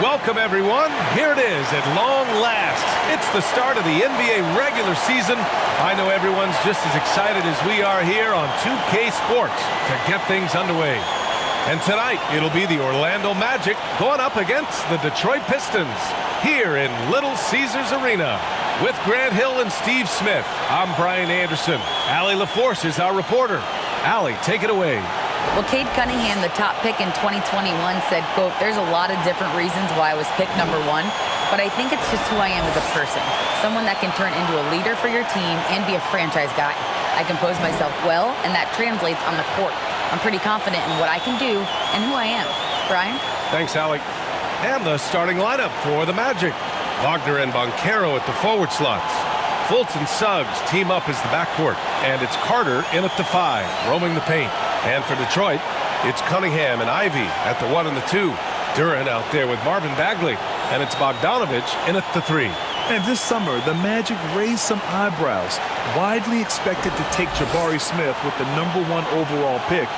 Welcome, everyone. Here it is at long last. It's the start of the NBA regular season. I know everyone's just as excited as we are here on 2K Sports to get things underway. And tonight, it'll be the Orlando Magic going up against the Detroit Pistons here in Little Caesars Arena. With Grant Hill and Steve Smith, I'm Brian Anderson. Allie LaForce is our reporter. Allie, take it away. Well, Cade Cunningham, the top pick in 2021, said, quote, "There's a lot of different reasons why I was picked number one, but I think it's just who I am as a person. Someone that can turn into a leader for your team and be a franchise guy. I compose myself well, and that translates on the court. I'm pretty confident in what I can do and who I am." Brian? Thanks, Allie. And the starting lineup for the Magic. Wagner and Banchero at the forward slots. Fultz and Suggs team up as the backcourt. And it's Carter in at the 5, roaming the paint. And for Detroit, it's Cunningham and Ivy at the 1 and the 2. Duran out there with Marvin Bagley. And it's Bogdanovich in at the 3. And this summer, the Magic raised some eyebrows. Widely expected to take Jabari Smith with the #1 overall pick.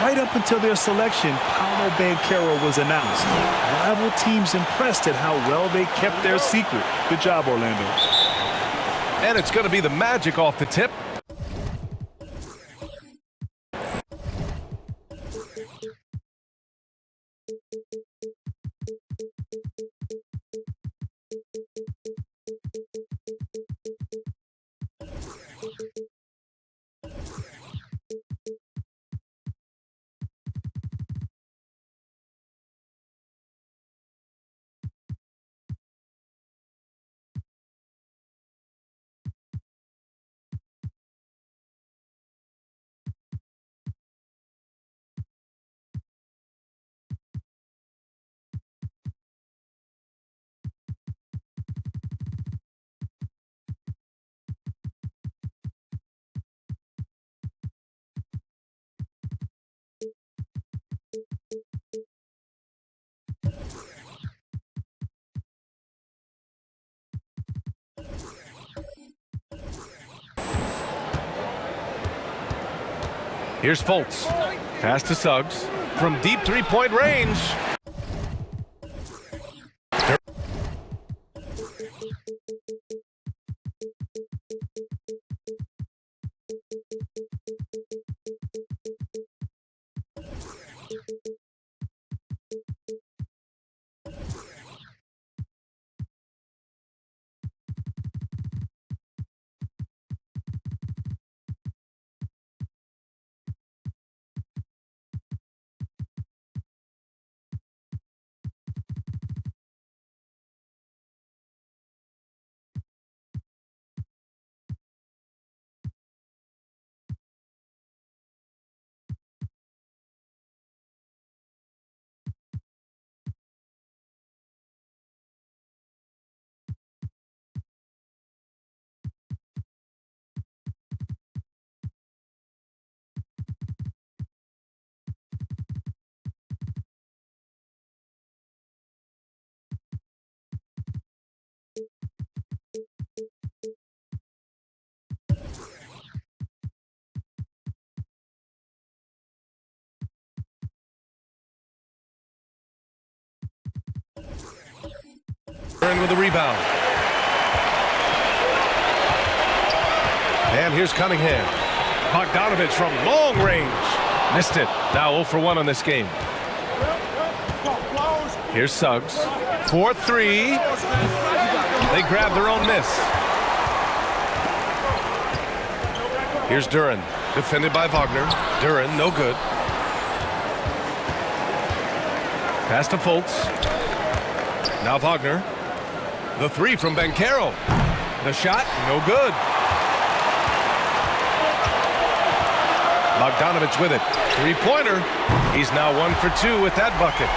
Right up until their selection, Paolo Banchero was announced. Rival teams impressed at how well they kept their secret. Good job, Orlando. And it's going to be the Magic off the tip. Here's Fultz. Pass to Suggs. From deep three-point range. With a rebound. And here's Cunningham. Bogdanovich from long range. Missed it. Now 0 for 1 on this game. Here's Suggs. 4-3. They grab their own miss. Here's Duran. Defended by Wagner. Duran, no good. Pass to Fultz. Now Wagner. The 3 from Banchero. The shot, no good. Bogdanovich with it. Three-pointer. He's now 1 for 2 with that bucket.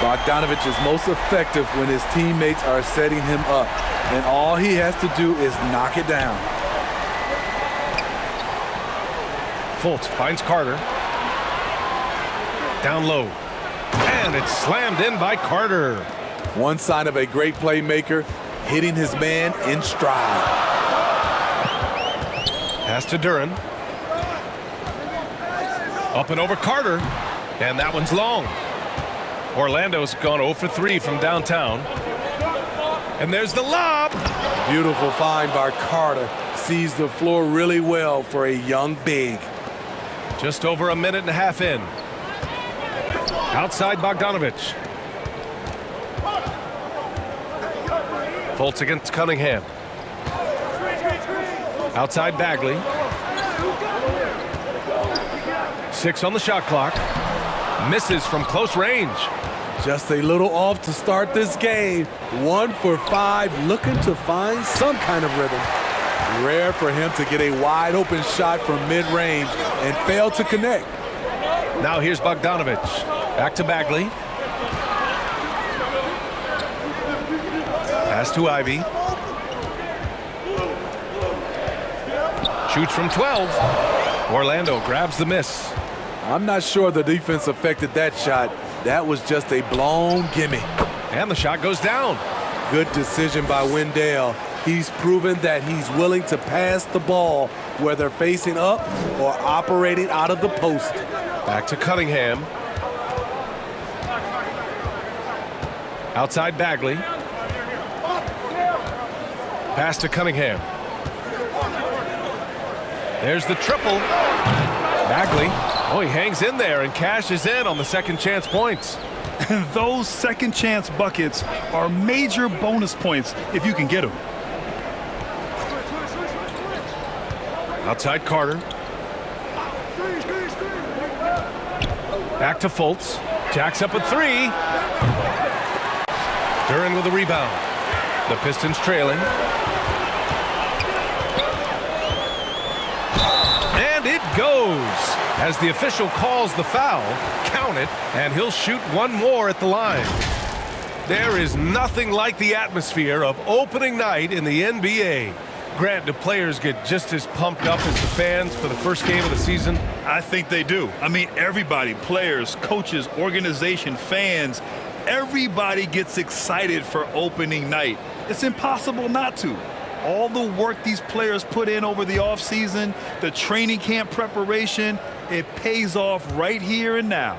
Bogdanovich is most effective when his teammates are setting him up. And all he has to do is knock it down. Fultz finds Carter. Down low. And it's slammed in by Carter. One sign of a great playmaker, hitting his man in stride. Pass to Duran. Up and over Carter. And that one's long. Orlando's gone 0 for 3 from downtown. And there's the lob. Beautiful find by Carter. Sees the floor really well for a young big. Just over a minute and a half in. Outside Bogdanovich. Fultz against Cunningham. Outside Bagley. 6 on the shot clock. Misses from close range. Just a little off to start this game. 1 for 5, looking to find some kind of rhythm. Rare for him to get a wide open shot from mid-range and fail to connect. Now here's Bogdanovich. Back to Bagley. Pass to Ivy. Shoots from 12. Orlando grabs the miss. I'm not sure the defense affected that shot. That was just a blown gimme. And the shot goes down. Good decision by Wendell. He's proven that he's willing to pass the ball, whether facing up or operating out of the post. Back to Cunningham. Outside Bagley. Pass to Cunningham. There's the triple. Bagley. Oh, he hangs in there and cashes in on the second chance points. Those second chance buckets are major bonus points if you can get them. Outside Carter. Back to Fultz. Jacks up a 3. Duren with a rebound. The Pistons trailing. And it goes. As the official calls the foul, count it, and he'll shoot one more at the line. There is nothing like the atmosphere of opening night in the NBA. Grant, do players get just as pumped up as the fans for the first game of the season? I think they do. I mean, everybody, players, coaches, organization, fans, everybody gets excited for opening night. It's impossible not to. All the work these players put in over the offseason, the training camp preparation, it pays off right here and now.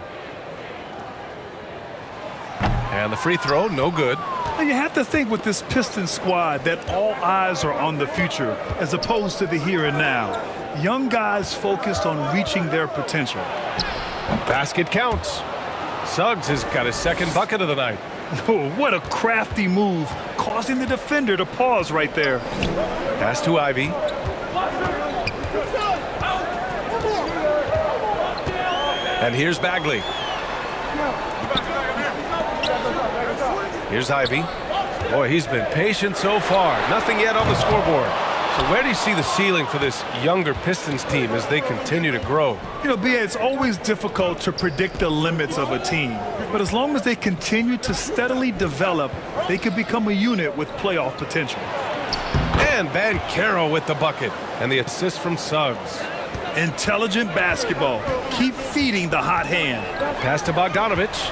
And the free throw, no good. And you have to think with this Pistons squad that all eyes are on the future as opposed to the here and now. Young guys focused on reaching their potential. Basket counts. Suggs has got his second bucket of the night. Oh, what a crafty move, causing the defender to pause right there. Pass to Ivy. And here's Bagley. Here's Ivy. Boy, he's been patient so far. Nothing yet on the scoreboard. So where do you see the ceiling for this younger Pistons team as they continue to grow? You know, B.A., it's always difficult to predict the limits of a team. But as long as they continue to steadily develop, they could become a unit with playoff potential. And Banchero with the bucket. And the assist from Suggs. Intelligent basketball. Keep feeding the hot hand. Pass to Bogdanovich.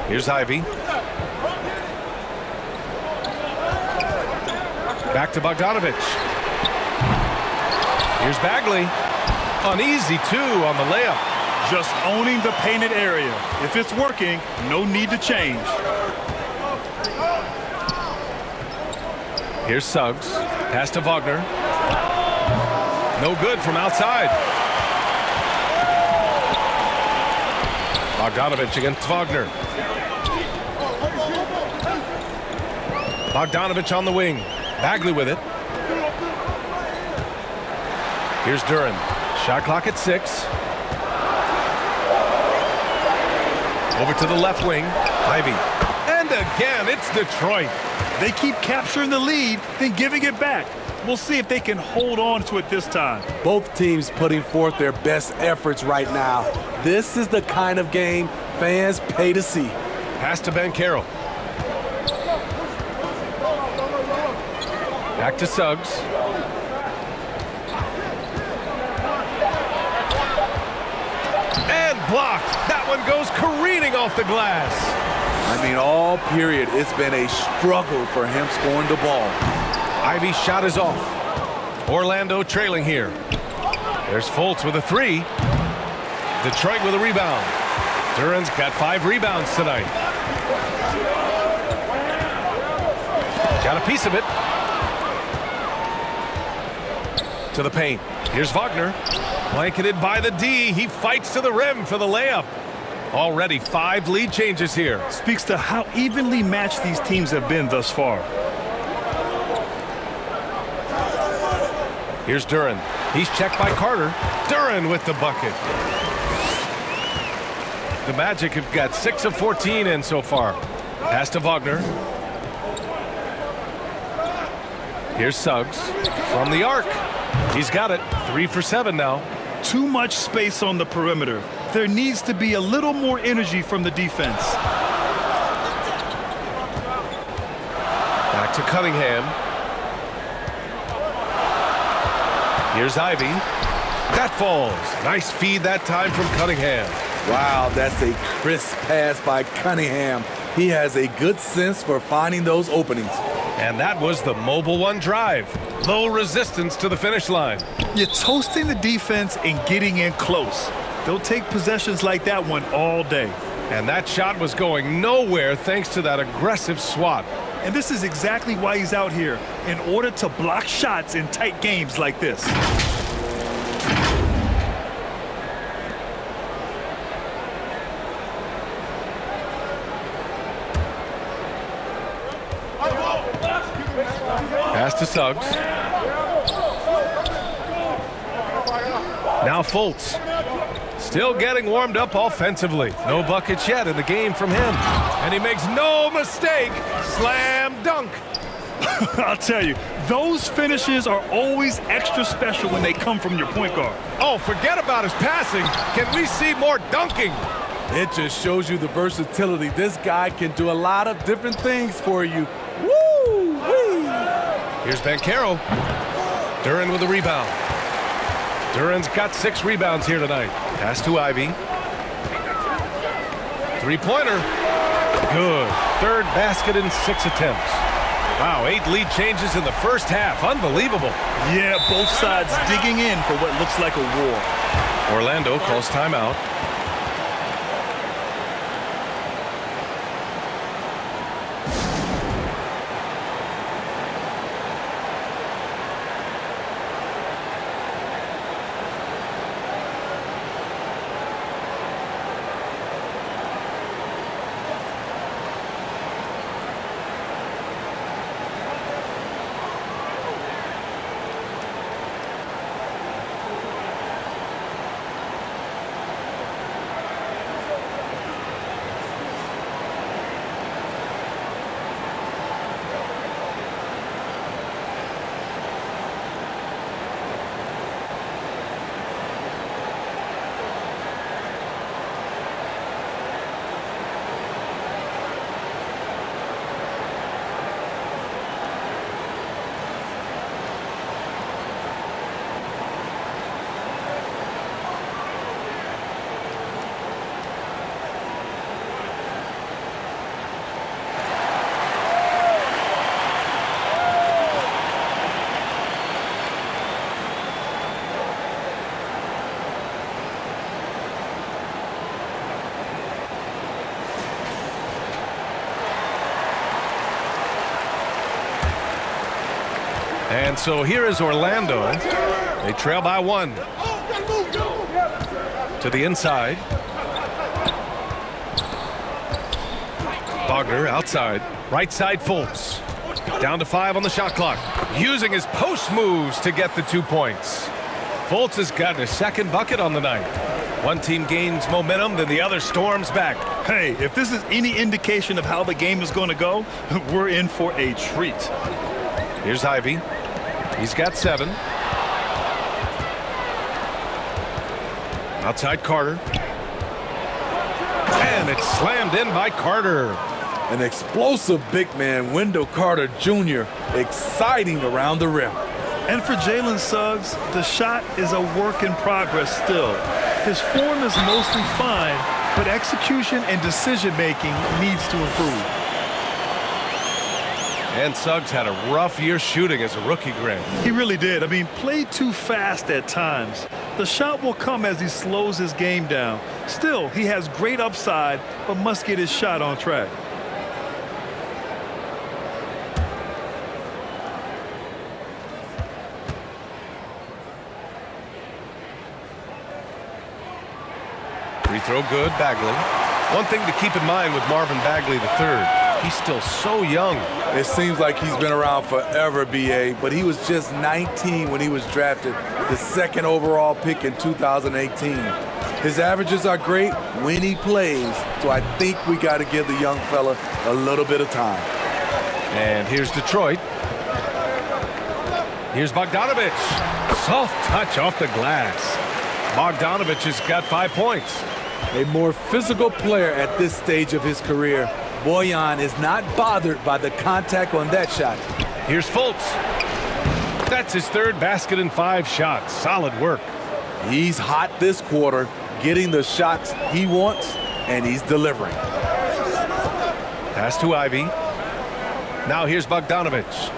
Here's Ivy. Back to Bogdanovich. Here's Bagley. An easy 2 on the layup. Just owning the painted area. If it's working, no need to change. Here's Suggs. Pass to Wagner. No good from outside. Bogdanovich against Wagner. Bogdanovich on the wing. Bagley with it. Here's Duren. Shot clock at 6. Over to the left wing. Ivy. And again, it's Detroit. They keep capturing the lead, then giving it back. We'll see if they can hold on to it this time. Both teams putting forth their best efforts right now. This is the kind of game fans pay to see. Pass to Banchero. Back to Suggs. And blocked. That one goes careening off the glass. I mean, all period, it's been a struggle for him scoring the ball. Ivy's shot is off. Orlando trailing here. There's Fultz with a 3. Detroit with a rebound. Duran's got 5 rebounds tonight. Got a piece of it. To the paint. Here's Wagner. Blanketed by the D. He fights to the rim for the layup. Already 5 lead changes here. Speaks to how evenly matched these teams have been thus far. Here's Duran. He's checked by Carter. Duran with the bucket. The Magic have got 6 of 14 in so far. Pass to Wagner. Here's Suggs from the arc. He's got it. 3 for 7 now. Too much space on the perimeter. There needs to be a little more energy from the defense. Back to Cunningham. Here's Ivy. That falls. Nice feed that time from Cunningham. Wow, that's a crisp pass by Cunningham. He has a good sense for finding those openings. And that was the mobile one drive. Low resistance to the finish line. You're toasting the defense and getting in close. They'll take possessions like that one all day. And that shot was going nowhere thanks to that aggressive swat. And this is exactly why he's out here, in order to block shots in tight games like this. Pass to Suggs. Now Fultz. Still getting warmed up offensively. No buckets yet in the game from him. And he makes no mistake. Slam dunk. I'll tell you, those finishes are always extra special when they come from your point guard. Oh, forget about his passing. Can we see more dunking? It just shows you the versatility. This guy can do a lot of different things for you. Woo-wee! Here's Banchero. Duran with a rebound. Duran's got 6 rebounds here tonight. Pass to Ivy. 3-pointer. Good. 3rd basket in 6 attempts. Wow, 8 lead changes in the first half. Unbelievable. Yeah, both sides digging in for what looks like a war. Orlando calls timeout. And so here is Orlando. They trail by 1. To the inside. Wagner outside. Right side Fultz. Down to 5 on the shot clock. Using his post moves to get the 2 points. Fultz has gotten his 2nd bucket on the night. One team gains momentum, then the other storms back. Hey, if this is any indication of how the game is going to go, we're in for a treat. Here's Ivy. He's got 7. Outside Carter. And it's slammed in by Carter. An explosive big man, Wendell Carter Jr., exciting around the rim. And for Jalen Suggs, the shot is a work in progress still. His form is mostly fine, but execution and decision-making needs to improve. And Suggs had a rough year shooting as a rookie, Grant. He really did. I mean, played too fast at times. The shot will come as he slows his game down. Still, he has great upside, but must get his shot on track. Free throw good, Bagley. One thing to keep in mind with Marvin Bagley III, he's still so young. It seems like he's been around forever, B.A., but he was just 19 when he was drafted, the second overall pick in 2018. His averages are great when he plays, so I think we got to give the young fella a little bit of time. And here's Detroit. Here's Bogdanovich. Soft touch off the glass. Bogdanovich has got 5 points. A more physical player at this stage of his career. Bojan is not bothered by the contact on that shot. Here's Fultz. That's his third basket in 5 shots. Solid work. He's hot this quarter, getting the shots he wants, and he's delivering. Pass to Ivy. Now here's Bogdanovich.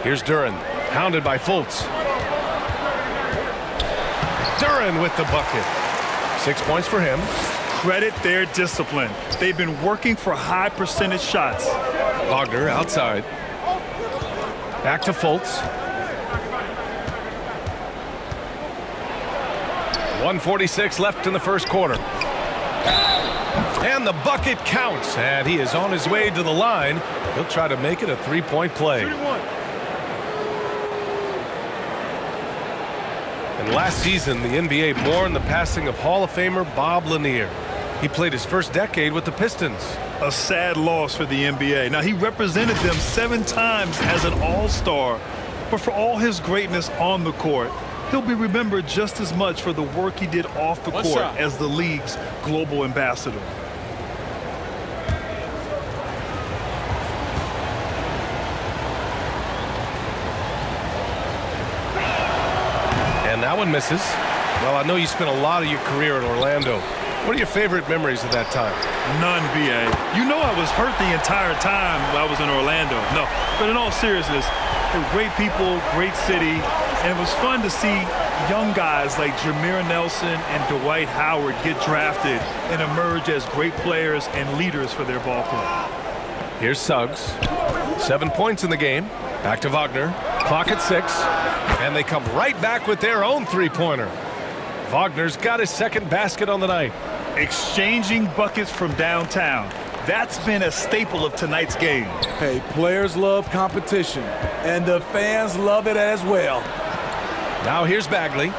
Here's Duren, hounded by Fultz. Duren with the bucket. 6 points for him. Credit their discipline. They've been working for high percentage shots. Wagner outside. Back to Fultz. 1:46 left in the first quarter. And the bucket counts. And he is on his way to the line. He'll try to make it a 3-point play. And last season, the NBA mourned the passing of Hall of Famer Bob Lanier. He played his first decade with the Pistons. A sad loss for the NBA. Now, he represented them 7 times as an all-star, but for all his greatness on the court, he'll be remembered just as much for the work he did off the court as the league's global ambassador. And that one misses. Well, I know you spent a lot of your career in Orlando. What are your favorite memories of that time? None, B.A. You know I was hurt the entire time I was in Orlando. No, but in all seriousness, they were great people, great city, and it was fun to see young guys like Jameer Nelson and Dwight Howard get drafted and emerge as great players and leaders for their ball club. Here's Suggs. 7 points in the game. Back to Wagner. Clock at 6. And they come right back with their own three-pointer. Wagner's got his second basket on the night. Exchanging buckets from downtown. That's been a staple of tonight's game. Hey, players love competition, and the fans love it as well. Now here's Bagley.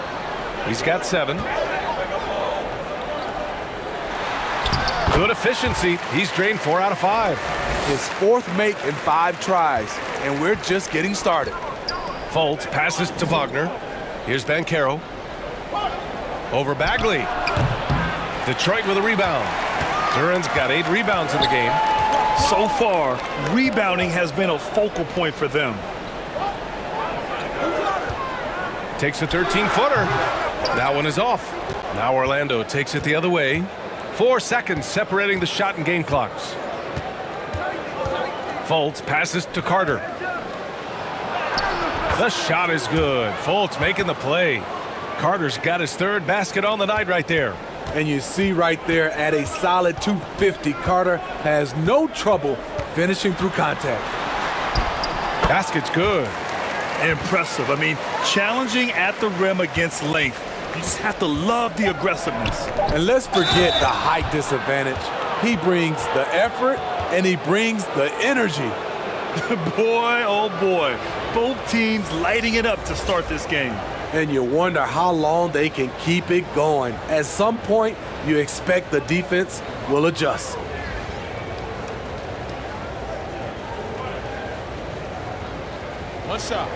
He's got 7. Good efficiency. He's drained 4 out of 5. His 4th make in 5 tries, and we're just getting started. Fultz passes to Wagner. Here's Banchero. Over Bagley. Detroit with a rebound. Duren's got 8 rebounds in the game. So far, rebounding has been a focal point for them. Takes a 13-footer. That one is off. Now Orlando takes it the other way. 4 seconds separating the shot and game clocks. Fultz passes to Carter. The shot is good. Fultz making the play. Carter's got his 3rd basket on the night right there. And you see right there at a solid 250, Carter has no trouble finishing through contact. Basket's good. Impressive. I mean, challenging at the rim against length. You just have to love the aggressiveness. And let's forget the height disadvantage. He brings the effort and he brings the energy. Boy, oh boy. Both teams lighting it up to start this game. And you wonder how long they can keep it going. At some point, you expect the defense will adjust. One shot.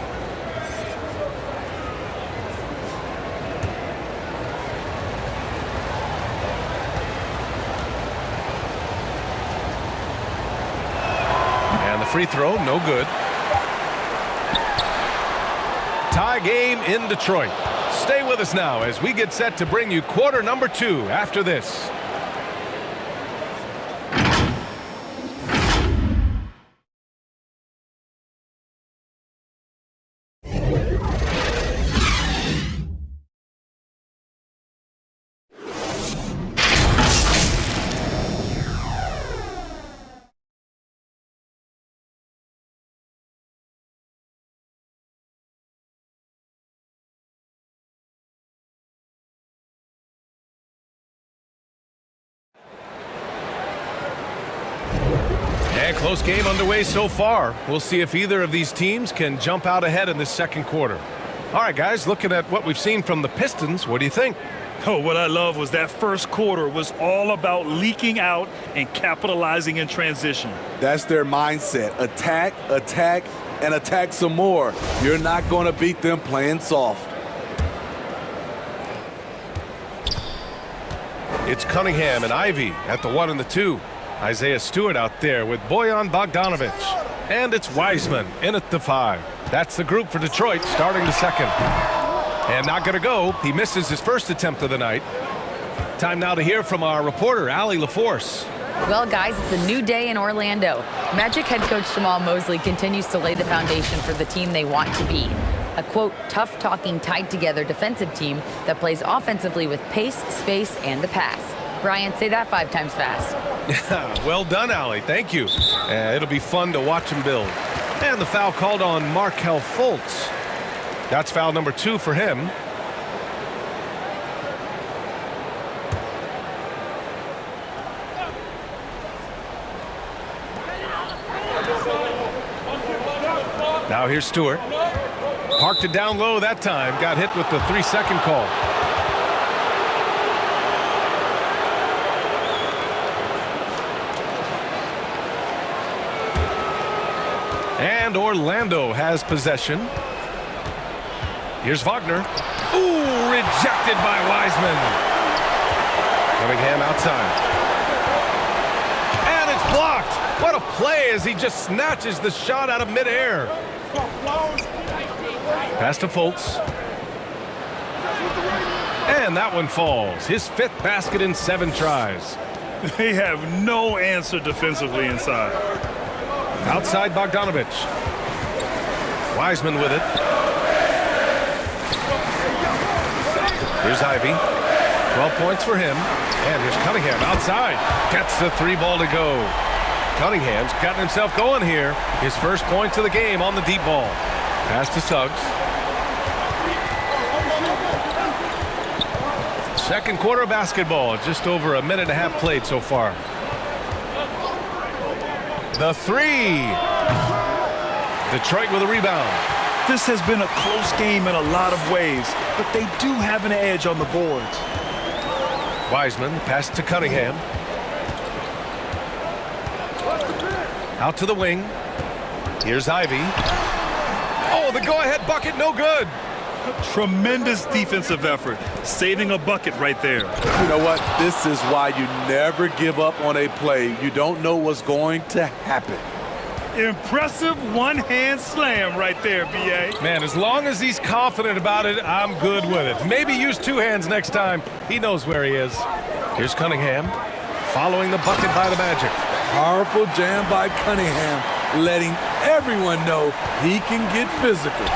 And the free throw, no good. Tie game in Detroit. Stay with us now as we get set to bring you quarter number 2 after this. And close game underway so far. We'll see if either of these teams can jump out ahead in this second quarter. All right, guys, looking at what we've seen from the Pistons, what do you think? Oh, what I love was that first quarter was all about leaking out and capitalizing in transition. That's their mindset. Attack, attack, and attack some more. You're not going to beat them playing soft. It's Cunningham and Ivy at the 1 and the 2. Isaiah Stewart out there with Bojan Bogdanovic. And it's Wiseman in at the 5. That's the group for Detroit starting the second. And not going to go. He misses his first attempt of the night. Time now to hear from our reporter, Allie LaForce. Well, guys, it's a new day in Orlando. Magic head coach Jamal Mosley continues to lay the foundation for the team they want to be. A, quote, tough-talking, tied-together defensive team that plays offensively with pace, space, and the pass. Brian, say that 5 times fast. Well done, Allie. Thank you. It'll be fun to watch him build. And the foul called on Markelle Fultz. That's foul number 2 for him. Now here's Stewart. Parked it down low that time. Got hit with the 3-second call. And Orlando has possession. Here's Wagner. Ooh, rejected by Wiseman. Cunningham outside. And it's blocked. What a play as he just snatches the shot out of midair. Pass to Fultz. And that one falls. His 5th basket in 7 tries. They have no answer defensively inside. Outside Bogdanovic. Wiseman with it. Here's Ivy. 12 points for him. And here's Cunningham outside. Gets the 3 ball to go. Cunningham's gotten himself going here. His first points of the game on the deep ball. Pass to Suggs. Second quarter of basketball. Just over a minute and a half played so far. The 3. Detroit with a rebound. This has been a close game in a lot of ways, but they do have an edge on the boards. Wiseman pass to Cunningham. Out to the wing. Here's Ivy. Oh, the go-ahead bucket, no good. Tremendous defensive effort, saving a bucket right there. You know what? This is why you never give up on a play. You don't know what's going to happen. Impressive one-hand slam right there, B.A. Man, as long as he's confident about it, I'm good with it. Maybe use 2 hands next time. He knows where he is. Here's Cunningham, following the bucket by the Magic. Powerful jam by Cunningham, letting everyone know he can get physical.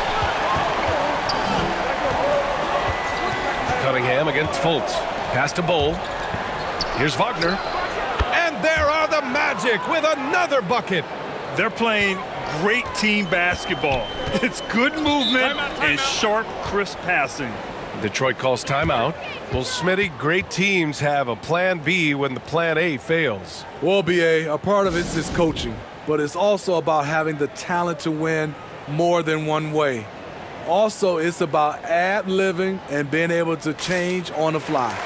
Cunningham against Fultz. Pass to Bull. Here's Wagner. And there are the Magic with another bucket. They're playing great team basketball. It's good movement and sharp, crisp passing. Detroit calls timeout. Well, Smitty, great teams have a plan B when the plan A fails. Well, B.A., a part of it is coaching, but it's also about having the talent to win more than one way. Also, it's about ad-libbing and being able to change on the fly.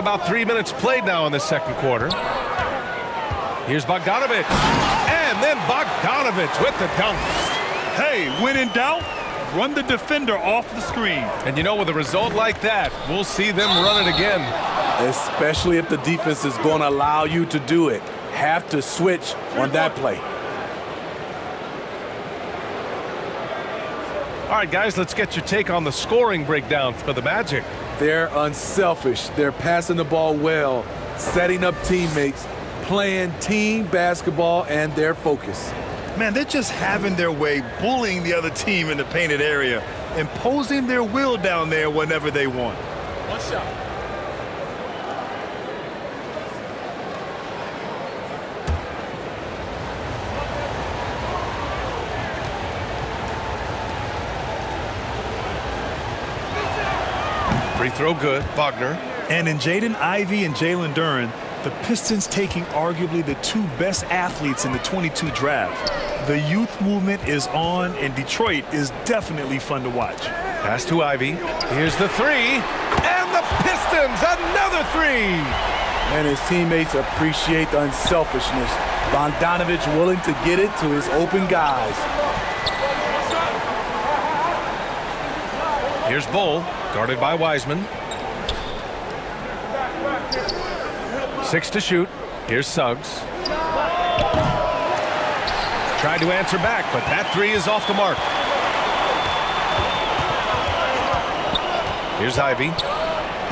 about 3 minutes played now in the second quarter. Here's Bogdanovic. And then Bogdanovic with the dunk. Hey, when in doubt, run the defender off the screen. And you know, with a result like that, we'll see them run it again. Especially if the defense is going to allow you to do it. Have to switch on that play. All right, guys, let's get your take on the scoring breakdown for the Magic. They're unselfish. They're passing the ball well, setting up teammates, playing team basketball, and their focus. Man, they're just having their way, bullying the other team in the painted area, imposing their will down there whenever they want. One shot. Free throw good, Wagner. And in Jaden Ivey and Jalen Duren, the Pistons taking arguably the two best athletes in the 22 draft. The youth movement is on, and Detroit is definitely fun to watch. Pass to Ivey. Here's the three. And the Pistons, another three. And his teammates appreciate the unselfishness. Bogdanovic willing to get it to his open guys. Here's Bull, guarded by Wiseman. 6 to shoot. Here's Suggs. Tried to answer back, but that three is off the mark. Here's Ivey.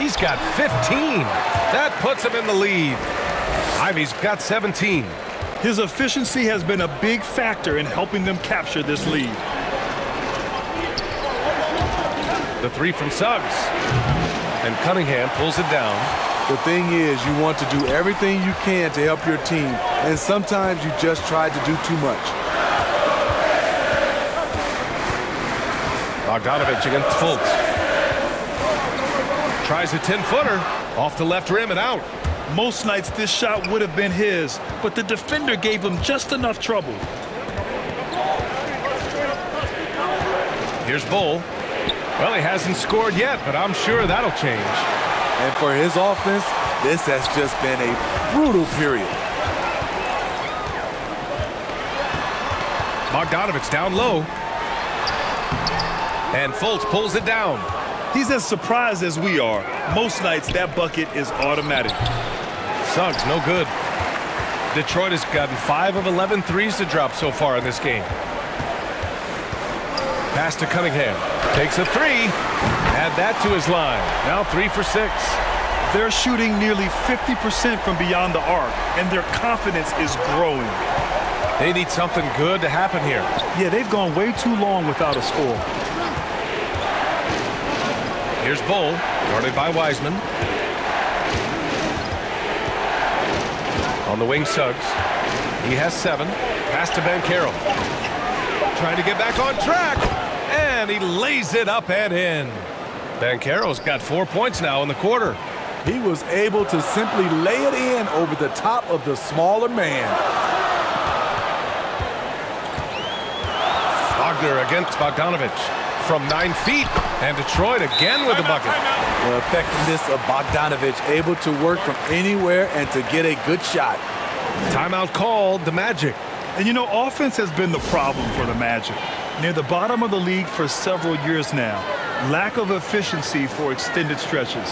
He's got 15. That puts him in the lead. Ivey's got 17. His efficiency has been a big factor in helping them capture this lead. The three from Suggs. And Cunningham pulls it down. The thing is, you want to do everything you can to help your team, and sometimes you just try to do too much. Bogdanovic against Fultz. Tries a 10-footer off the left rim and out. Most nights this shot would have been his, but the defender gave him just enough trouble. Here's Bull. Well, he hasn't scored yet, but I'm sure that'll change. And for his offense, this has just been a brutal period. Bogdanovic's down low. And Fultz pulls it down. He's as surprised as we are. Most nights that bucket is automatic. Suggs, no good. Detroit has gotten 5 of 11 threes to drop so far in this game. Pass to Cunningham. Takes a three. Add that to his line. Now 3 for 6. They're shooting nearly 50% from beyond the arc, and their confidence is growing. They need something good to happen here. Yeah, they've gone way too long without a score. Here's Bull, guarded by Wiseman. On the wing, Suggs. He has 7. Pass to Banchero. Trying to get back on track. And he lays it up and in. Banchero's got 4 points now in the quarter. He was able to simply lay it in over the top of the smaller man. Wagner against Bogdanovic from 9 feet. And Detroit again with the bucket. The effectiveness of Bogdanovic, able to work from anywhere and to get a good shot. Timeout called, the Magic. And you know, offense has been the problem for the Magic. Near the bottom of the league for several years now. Lack of efficiency for extended stretches.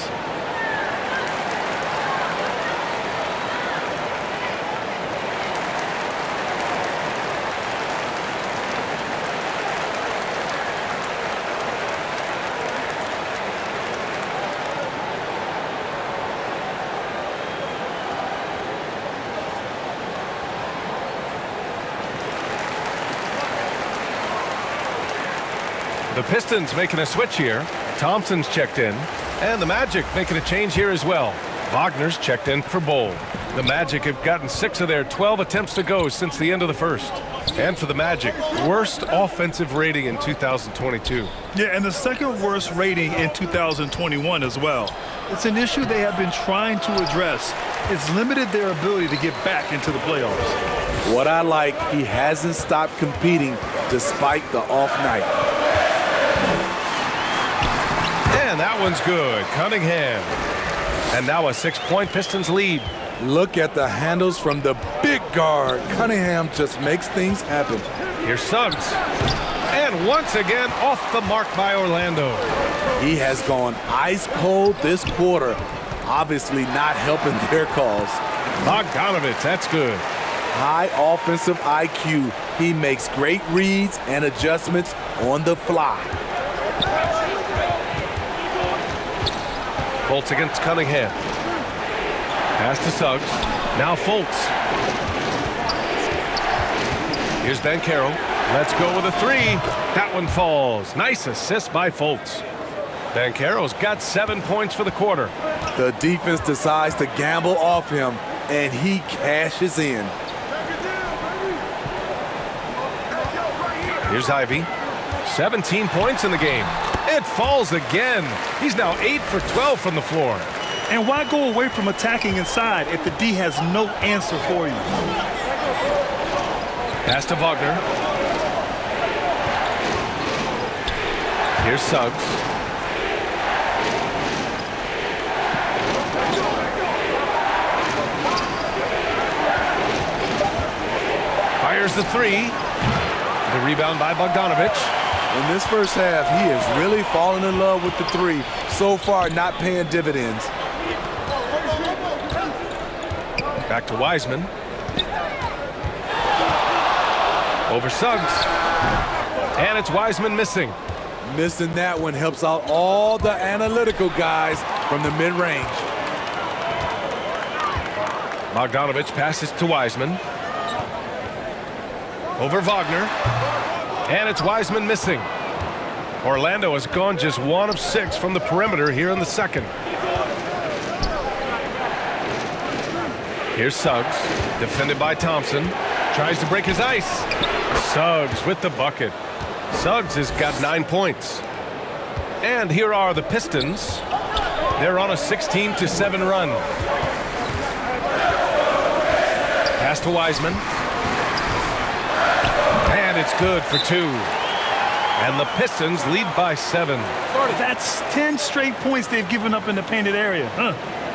The Pistons making a switch here. Thompson's checked in. And the Magic making a change here as well. Wagner's checked in for Bull. The Magic have gotten 6 of their 12 attempts to go since the end of the first. And for the Magic, worst offensive rating in 2022. Yeah, and the second worst rating in 2021 as well. It's an issue they have been trying to address. It's limited their ability to get back into the playoffs. What I like, he hasn't stopped competing despite the off night. And that one's good. Cunningham. And now a 6-point Pistons lead. Look at the handles from the big guard. Cunningham just makes things happen. Here's Suggs. And once again, off the mark by Orlando. He has gone ice cold this quarter. Obviously not helping their cause. Bogdanovich, that's good. High offensive IQ. He makes great reads and adjustments on the fly. Fultz against Cunningham. Pass to Suggs. Now Fultz. Here's Banchero. Let's go with a three. That one falls. Nice assist by Fultz. Banchero's got 7 points for the quarter. The defense decides to gamble off him, and he cashes in. Here's Ivy. 17 points in the game. It falls again. He's now 8 for 12 from the floor. And why go away from attacking inside if the D has no answer for you? Pass to Wagner. Here's Suggs. Fires the three. The rebound by Bogdanovich. In this first half, he is really falling in love with the three. So far, not paying dividends. Back to Wiseman. Over Suggs. And it's Wiseman missing. Missing that one helps out all the analytical guys from the mid-range. Bogdanovich passes to Wiseman. Over Wagner. And it's Wiseman missing. Orlando has gone just 1 of 6 from the perimeter here in the second. Here's Suggs, defended by Thompson. Tries to break his ice. Suggs with the bucket. Suggs has got 9 points. And here are the Pistons. They're on a 16-7 run. Pass to Wiseman. And it's good for 2. And the Pistons lead by 7. That's 10 straight points they've given up in the painted area.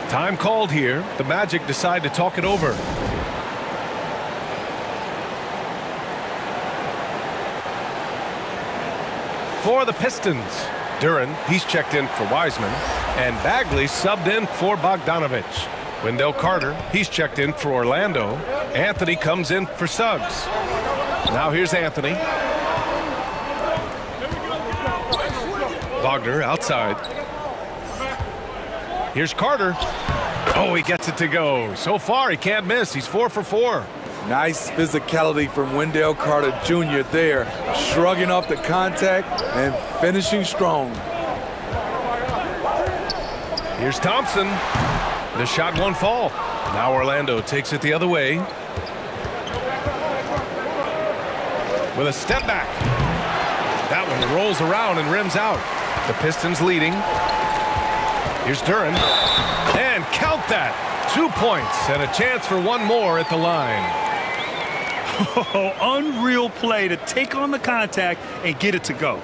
Time called here. The Magic decide to talk it over. For the Pistons, Duren, he's checked in for Wiseman. And Bagley subbed in for Bogdanovich. Wendell Carter, he's checked in for Orlando. Anthony comes in for Suggs. Now here's Anthony. Wagner outside. Here's Carter. Oh, he gets it to go. So far, he can't miss. He's 4 for 4. Nice physicality from Wendell Carter Jr. there, shrugging off the contact and finishing strong. Here's Thompson. The shot won't fall. Now Orlando takes it the other way. With a step back. That one rolls around and rims out. The Pistons leading. Here's Duren. And count that. 2 points and a chance for one more at the line. Oh, unreal play to take on the contact and get it to go.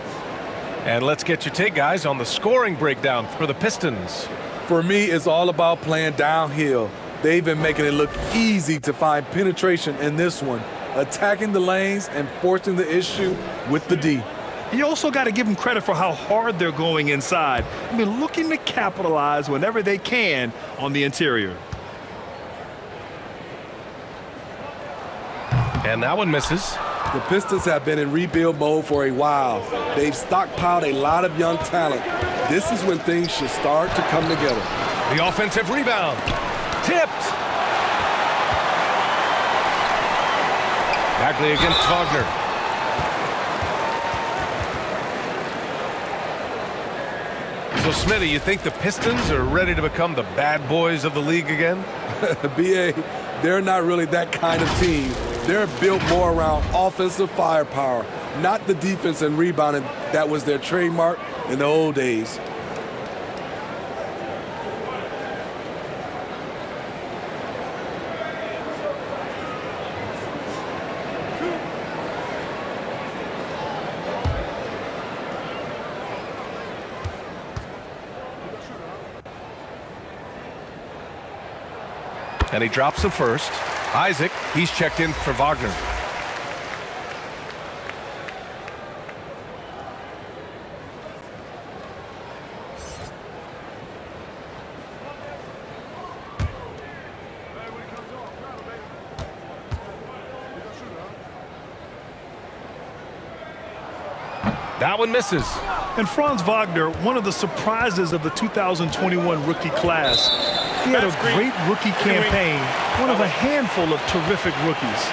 And let's get your take, guys, on the scoring breakdown for the Pistons. For me, it's all about playing downhill. They've been making it look easy to find penetration in this one, attacking the lanes and forcing the issue with the D. You also got to give them credit for how hard they're going inside. I mean, looking to capitalize whenever they can on the interior. And that one misses. The Pistons have been in rebuild mode for a while. They've stockpiled a lot of young talent. This is when things should start to come together. The offensive rebound. Tipped. Bagley against Wagner. So, Smitty, you think the Pistons are ready to become the bad boys of the league again? B.A., they're not really that kind of team. They're built more around offensive firepower, not the defense and rebounding that was their trademark in the old days. And he drops the first. Isaac, he's checked in for Wagner. That one misses. And Franz Wagner, one of the surprises of the 2021 rookie class. He had a great rookie campaign, one of a handful of terrific rookies.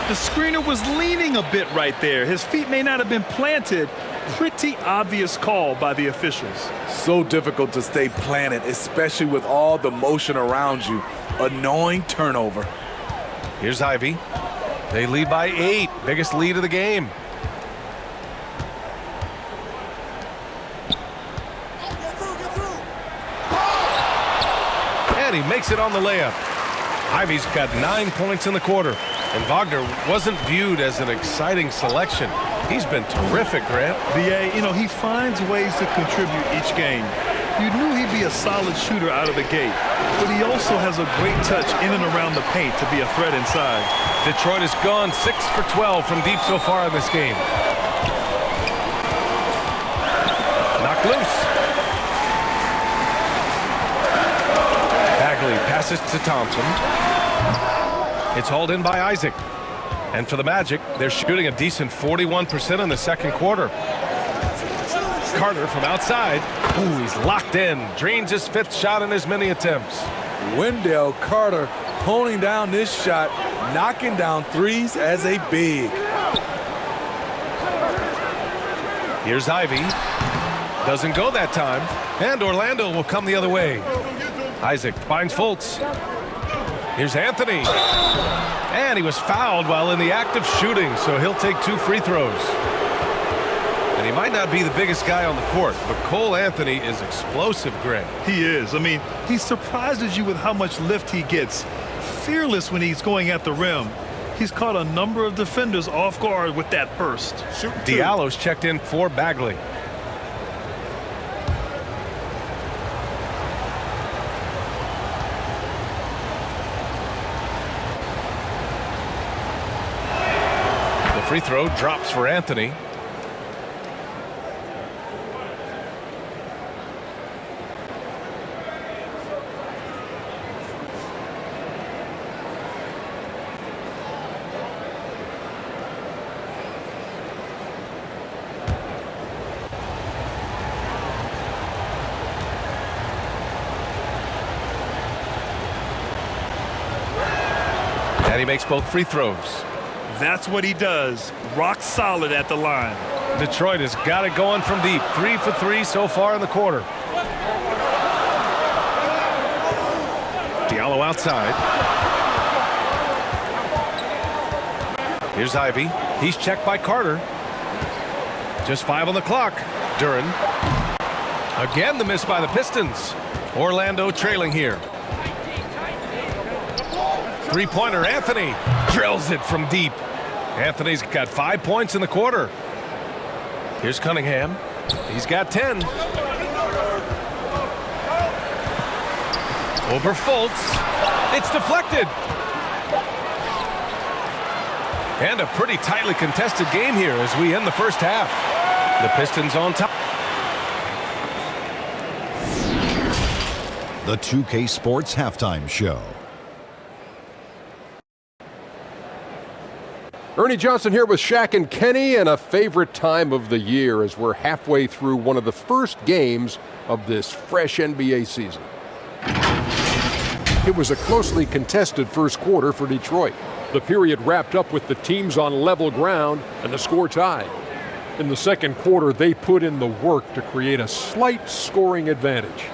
The screener was leaning a bit right there. His feet may not have been planted. Pretty obvious call by the officials. So difficult to stay planted, especially with all the motion around you. Annoying turnover. Here's Ivy. They lead by 8. Biggest lead of the game. And he makes it on the layup. Ivy's got 9 points in the quarter. And Wagner wasn't viewed as an exciting selection. He's been terrific, Grant. B.A., you know, he finds ways to contribute each game. You knew he'd be a solid shooter out of the gate, but he also has a great touch in and around the paint to be a threat inside. Detroit has gone 6 for 12 from deep so far in this game. Knocked loose. Bagley passes to Thompson. It's hauled in by Isaac. And for the Magic, they're shooting a decent 41% in the second quarter. Carter from outside. Ooh, he's locked in. Drains his 5th shot in as many attempts. Wendell Carter honing down this shot, knocking down threes as a big. Here's Ivy. Doesn't go that time. And Orlando will come the other way. Isaac finds Fultz. Here's Anthony. And he was fouled while in the act of shooting, so he'll take 2 free throws. And he might not be the biggest guy on the court, but Cole Anthony is explosive, Grant. He is. I mean, he surprises you with how much lift he gets. Fearless when he's going at the rim. He's caught a number of defenders off guard with that burst. Diallo's checked in for Bagley. Free throw drops for Anthony. And he makes both free throws. That's what he does. Rock solid at the line. Detroit has got it going from deep. 3 for 3 so far in the quarter. Diallo outside. Here's Ivy. He's checked by Carter. Just 5 on the clock. Duren. Again the miss by the Pistons. Orlando trailing here. Three-pointer Anthony drills it from deep. Anthony's got 5 points in the quarter. Here's Cunningham. He's got 10. Over Fultz. It's deflected. And a pretty tightly contested game here as we end the first half. The Pistons on top. The 2K Sports Halftime Show. Ernie Johnson here with Shaq and Kenny, and a favorite time of the year as we're halfway through one of the first games of this fresh NBA season. It was a closely contested first quarter for Detroit. The period wrapped up with the teams on level ground and the score tied. In the second quarter, they put in the work to create a slight scoring advantage.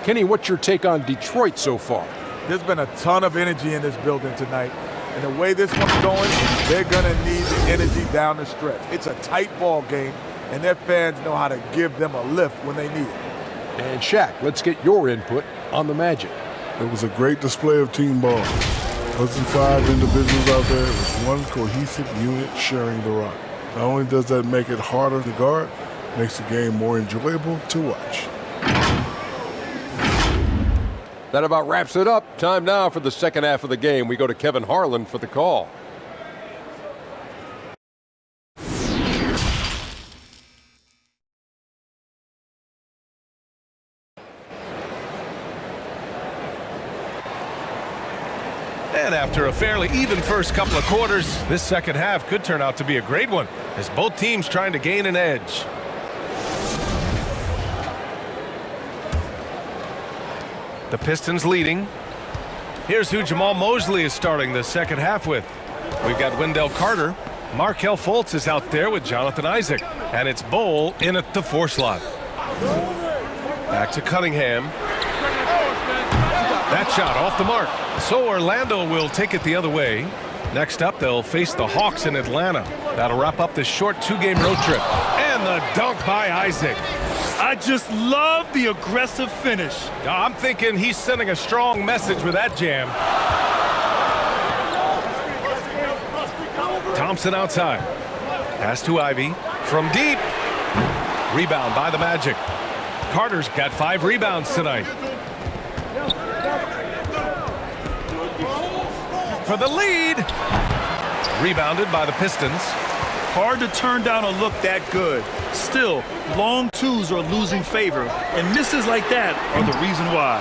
Kenny, what's your take on Detroit so far? There's been a ton of energy in this building tonight. And the way this one's going, they're going to need the energy down the stretch. It's a tight ball game, and their fans know how to give them a lift when they need it. And Shaq, let's get your input on the Magic. It was a great display of team ball. Wasn't 5 individuals out there. It was one cohesive unit sharing the rock. Not only does that make it harder to guard, it makes the game more enjoyable to watch. That about wraps it up. Time now for the second half of the game. We go to Kevin Harlan for the call. And after a fairly even first couple of quarters, this second half could turn out to be a great one as both teams trying to gain an edge. The Pistons leading. Here's who Jamal Mosley is starting the second half with. We've got Wendell Carter. Markelle Fultz is out there with Jonathan Isaac. And it's Bol in at the 4 slot. Back to Cunningham. That shot off the mark. So Orlando will take it the other way. Next up, they'll face the Hawks in Atlanta. That'll wrap up this short 2-game road trip. And the dunk by Isaac. I just love the aggressive finish. I'm thinking he's sending a strong message with that jam. Thompson outside. Pass to Ivy. From deep. Rebound by the Magic. Carter's got 5 rebounds tonight. For the lead. Rebounded by the Pistons. Hard to turn down a look that good. Still, long twos are losing favor, and misses like that are the reason why.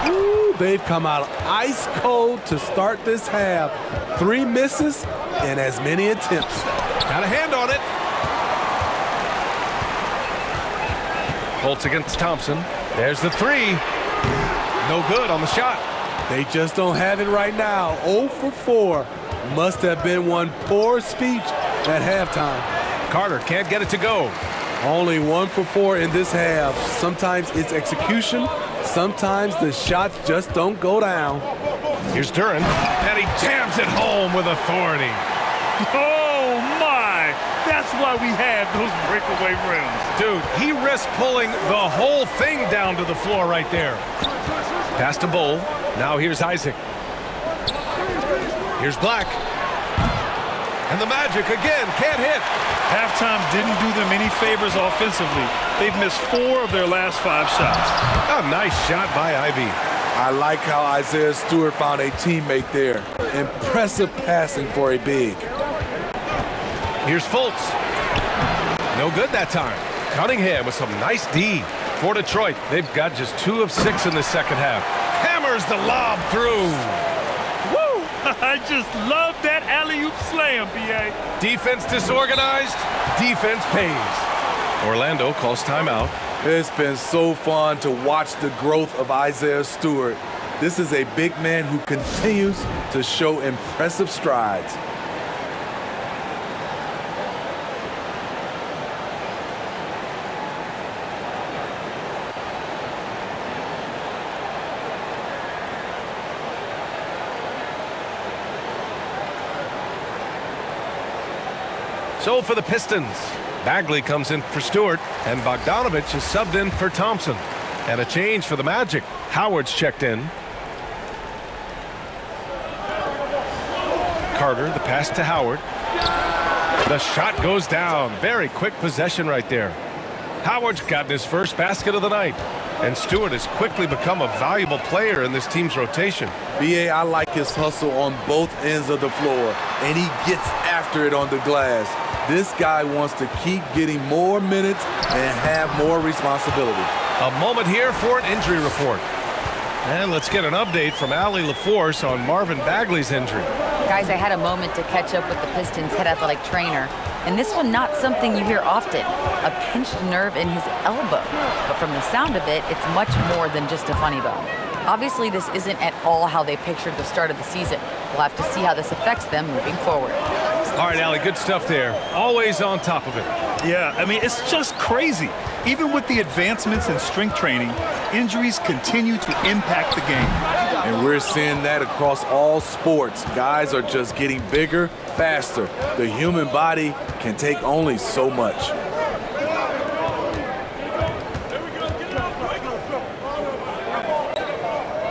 Ooh, they've come out ice cold to start this half. 3 misses and as many attempts. Got a hand on it. Fultz against Thompson. There's the 3. No good on the shot. They just don't have it right now. 0 for 4. Must have been one poor speech at halftime. Carter can't get it to go. Only 1 for 4 in this half. Sometimes it's execution. Sometimes the shots just don't go down. Here's Duren, and he jams it home with authority. Oh, my! That's why we have those breakaway rims. Dude, he risked pulling the whole thing down to the floor right there. Pass to Bol. Now here's Isaac. Here's Black. And the Magic again can't hit. Halftime didn't do them any favors offensively. They've missed 4 of their last 5 shots. A nice shot by Ivy. I like how Isaiah Stewart found a teammate there. Impressive passing for a big. Here's Fultz. No good that time. Cunningham with some nice D. For Detroit, they've got just 2 of 6 in the second half. Hammers the lob through. Woo! I just love that alley-oop slam, B.A. Defense disorganized, defense pays. Orlando calls timeout. It's been so fun to watch the growth of Isaiah Stewart. This is a big man who continues to show impressive strides. So for the Pistons, Bagley comes in for Stewart, and Bogdanovich is subbed in for Thompson. And a change for the Magic. Howard's checked in. Carter, the pass to Howard. The shot goes down. Very quick possession right there. Howard's gotten his first basket of the night. And Stewart has quickly become a valuable player in this team's rotation. B.A., I like his hustle on both ends of the floor, and he gets after it on the glass. This guy wants to keep getting more minutes and have more responsibility. A moment here for an injury report. And let's get an update from Allie LaForce on Marvin Bagley's injury. Guys, I had a moment to catch up with the Pistons head athletic trainer, and this one not something you hear often, a pinched nerve in his elbow. But from the sound of it, it's much more than just a funny bone. Obviously, this isn't at all how they pictured the start of the season. We'll have to see how this affects them moving forward. All right, Allie, good stuff there. Always on top of it. Yeah, I mean, it's just crazy. Even with the advancements in strength training, injuries continue to impact the game. And we're seeing that across all sports. Guys are just getting bigger, faster. The human body can take only so much.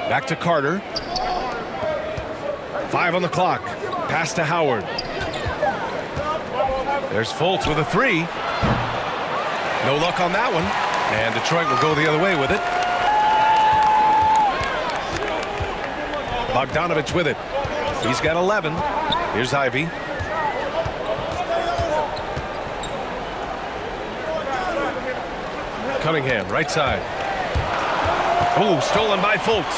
Back to Carter. 5 on the clock. Pass to Howard. There's Fultz with a 3. No luck on that one. And Detroit will go the other way with it. Bogdanovich with it. He's got 11. Here's Ivy. Cunningham, right side. Oh, stolen by Fultz.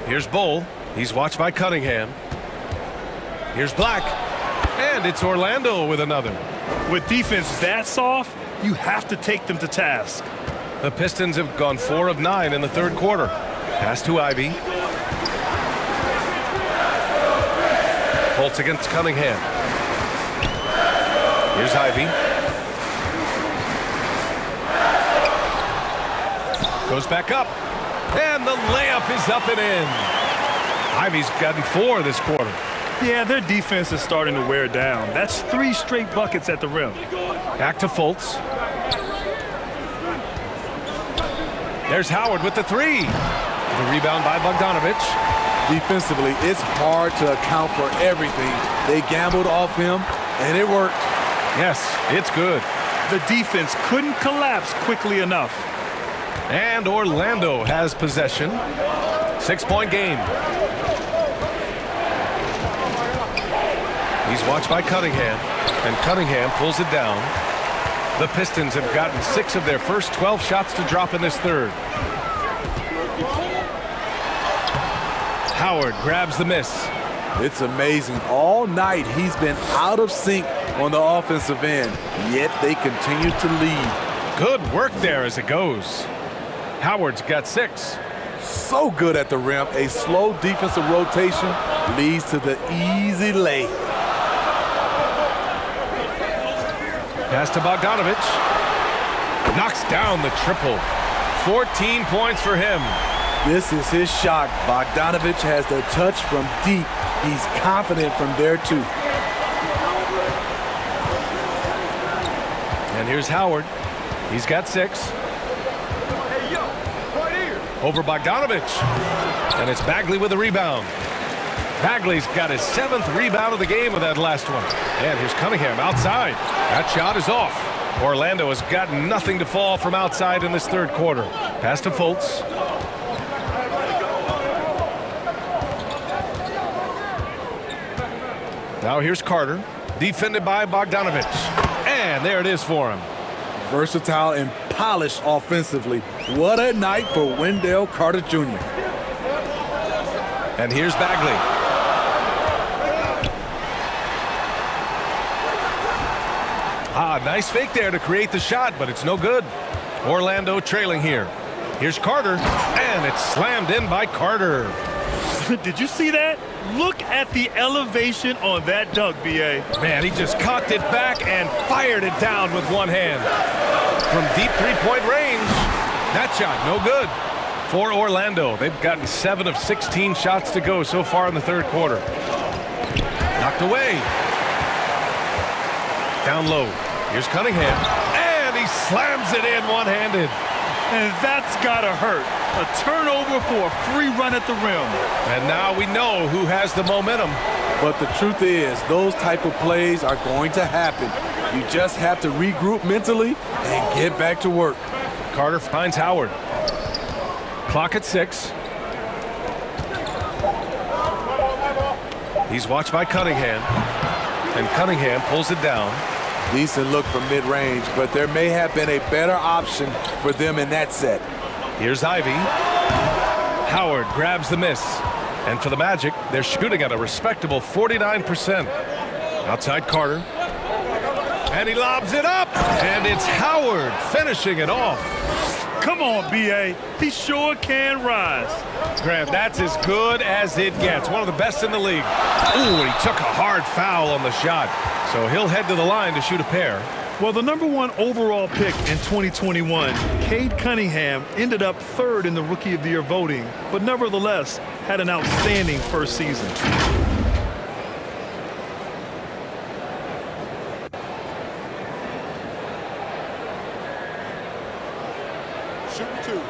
Here's Bull. He's watched by Cunningham. Here's Black. And it's Orlando with another. With defense that soft, you have to take them to task. The Pistons have gone 4 of 9 in the third quarter. Pass to Ivy. Fultz against Cunningham. Here's Ivy. Goes back up. And the layup is up and in. Ivy's gotten 4 this quarter. Yeah, their defense is starting to wear down. That's 3 straight buckets at the rim. Back to Fultz. There's Howard with the 3. The rebound by Bogdanovich. Defensively, it's hard to account for everything. They gambled off him, and it worked. Yes, it's good. The defense couldn't collapse quickly enough. And Orlando has possession. 6-point game. He's watched by Cunningham, and Cunningham pulls it down. The Pistons have gotten 6 of their first 12 shots to drop in this third. Howard grabs the miss. It's amazing. All night he's been out of sync on the offensive end, yet they continue to lead. Good work there as it goes. Howard's got 6. So good at the rim. A slow defensive rotation leads to the easy lay. Pass to Bogdanovich. Knocks down the triple. 14 points for him. This is his shot. Bogdanovich has the touch from deep. He's confident from there, too. And here's Howard. He's got 6. Over Bogdanovich. And it's Bagley with the rebound. Bagley's got his 7th rebound of the game with that last one. And here's Cunningham outside. That shot is off. Orlando has got nothing to fall from outside in this third quarter. Pass to Fultz. Now here's Carter. Defended by Bogdanovich. And there it is for him. Versatile and polished offensively. What a night for Wendell Carter Jr. And here's Bagley. Nice fake there to create the shot, but it's no good. Orlando trailing here. Here's Carter, and it's slammed in by Carter. Did you see that? Look at the elevation on that dunk, B.A. Man, he just cocked it back and fired it down with one hand. From deep three-point range, that shot no good. For Orlando, they've gotten 7 of 16 shots to go so far in the third quarter. Knocked away. Down low. Here's Cunningham. And he slams it in one-handed. And that's gotta hurt. A turnover for a free run at the rim. And now we know who has the momentum. But the truth is, those type of plays are going to happen. You just have to regroup mentally and get back to work. Carter finds Howard. Clock at 6. He's watched by Cunningham. And Cunningham pulls it down. Decent look from mid-range, but there may have been a better option for them in that set. Here's Ivy. Howard grabs the miss. And for the Magic, they're shooting at a respectable 49%. Outside Carter. And he lobs it up. And it's Howard finishing it off. Come on, B.A. He sure can rise. Graham, that's as good as it gets. One of the best in the league. Ooh, and he took a hard foul on the shot. So he'll head to the line to shoot a pair. Well, the #1 overall pick in 2021, Cade Cunningham, ended up 3rd in the Rookie of the Year voting, but nevertheless had an outstanding first season. Shooting 2.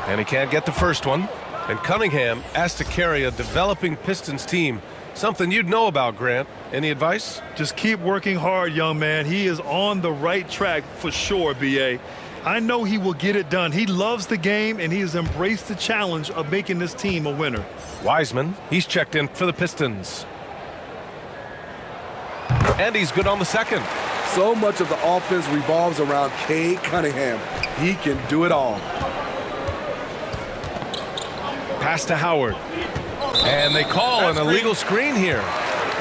And he can't get the first one. And Cunningham asked to carry a developing Pistons team Something you'd know about, Grant. Any advice? Just keep working hard, young man. He is on the right track for sure, B.A. I know he will get it done. He loves the game, and he has embraced the challenge of making this team a winner. Wiseman, he's checked in for the Pistons. And he's good on the second. So much of the offense revolves around Cade Cunningham. He can do it all. Pass to Howard. And they call an illegal screen here.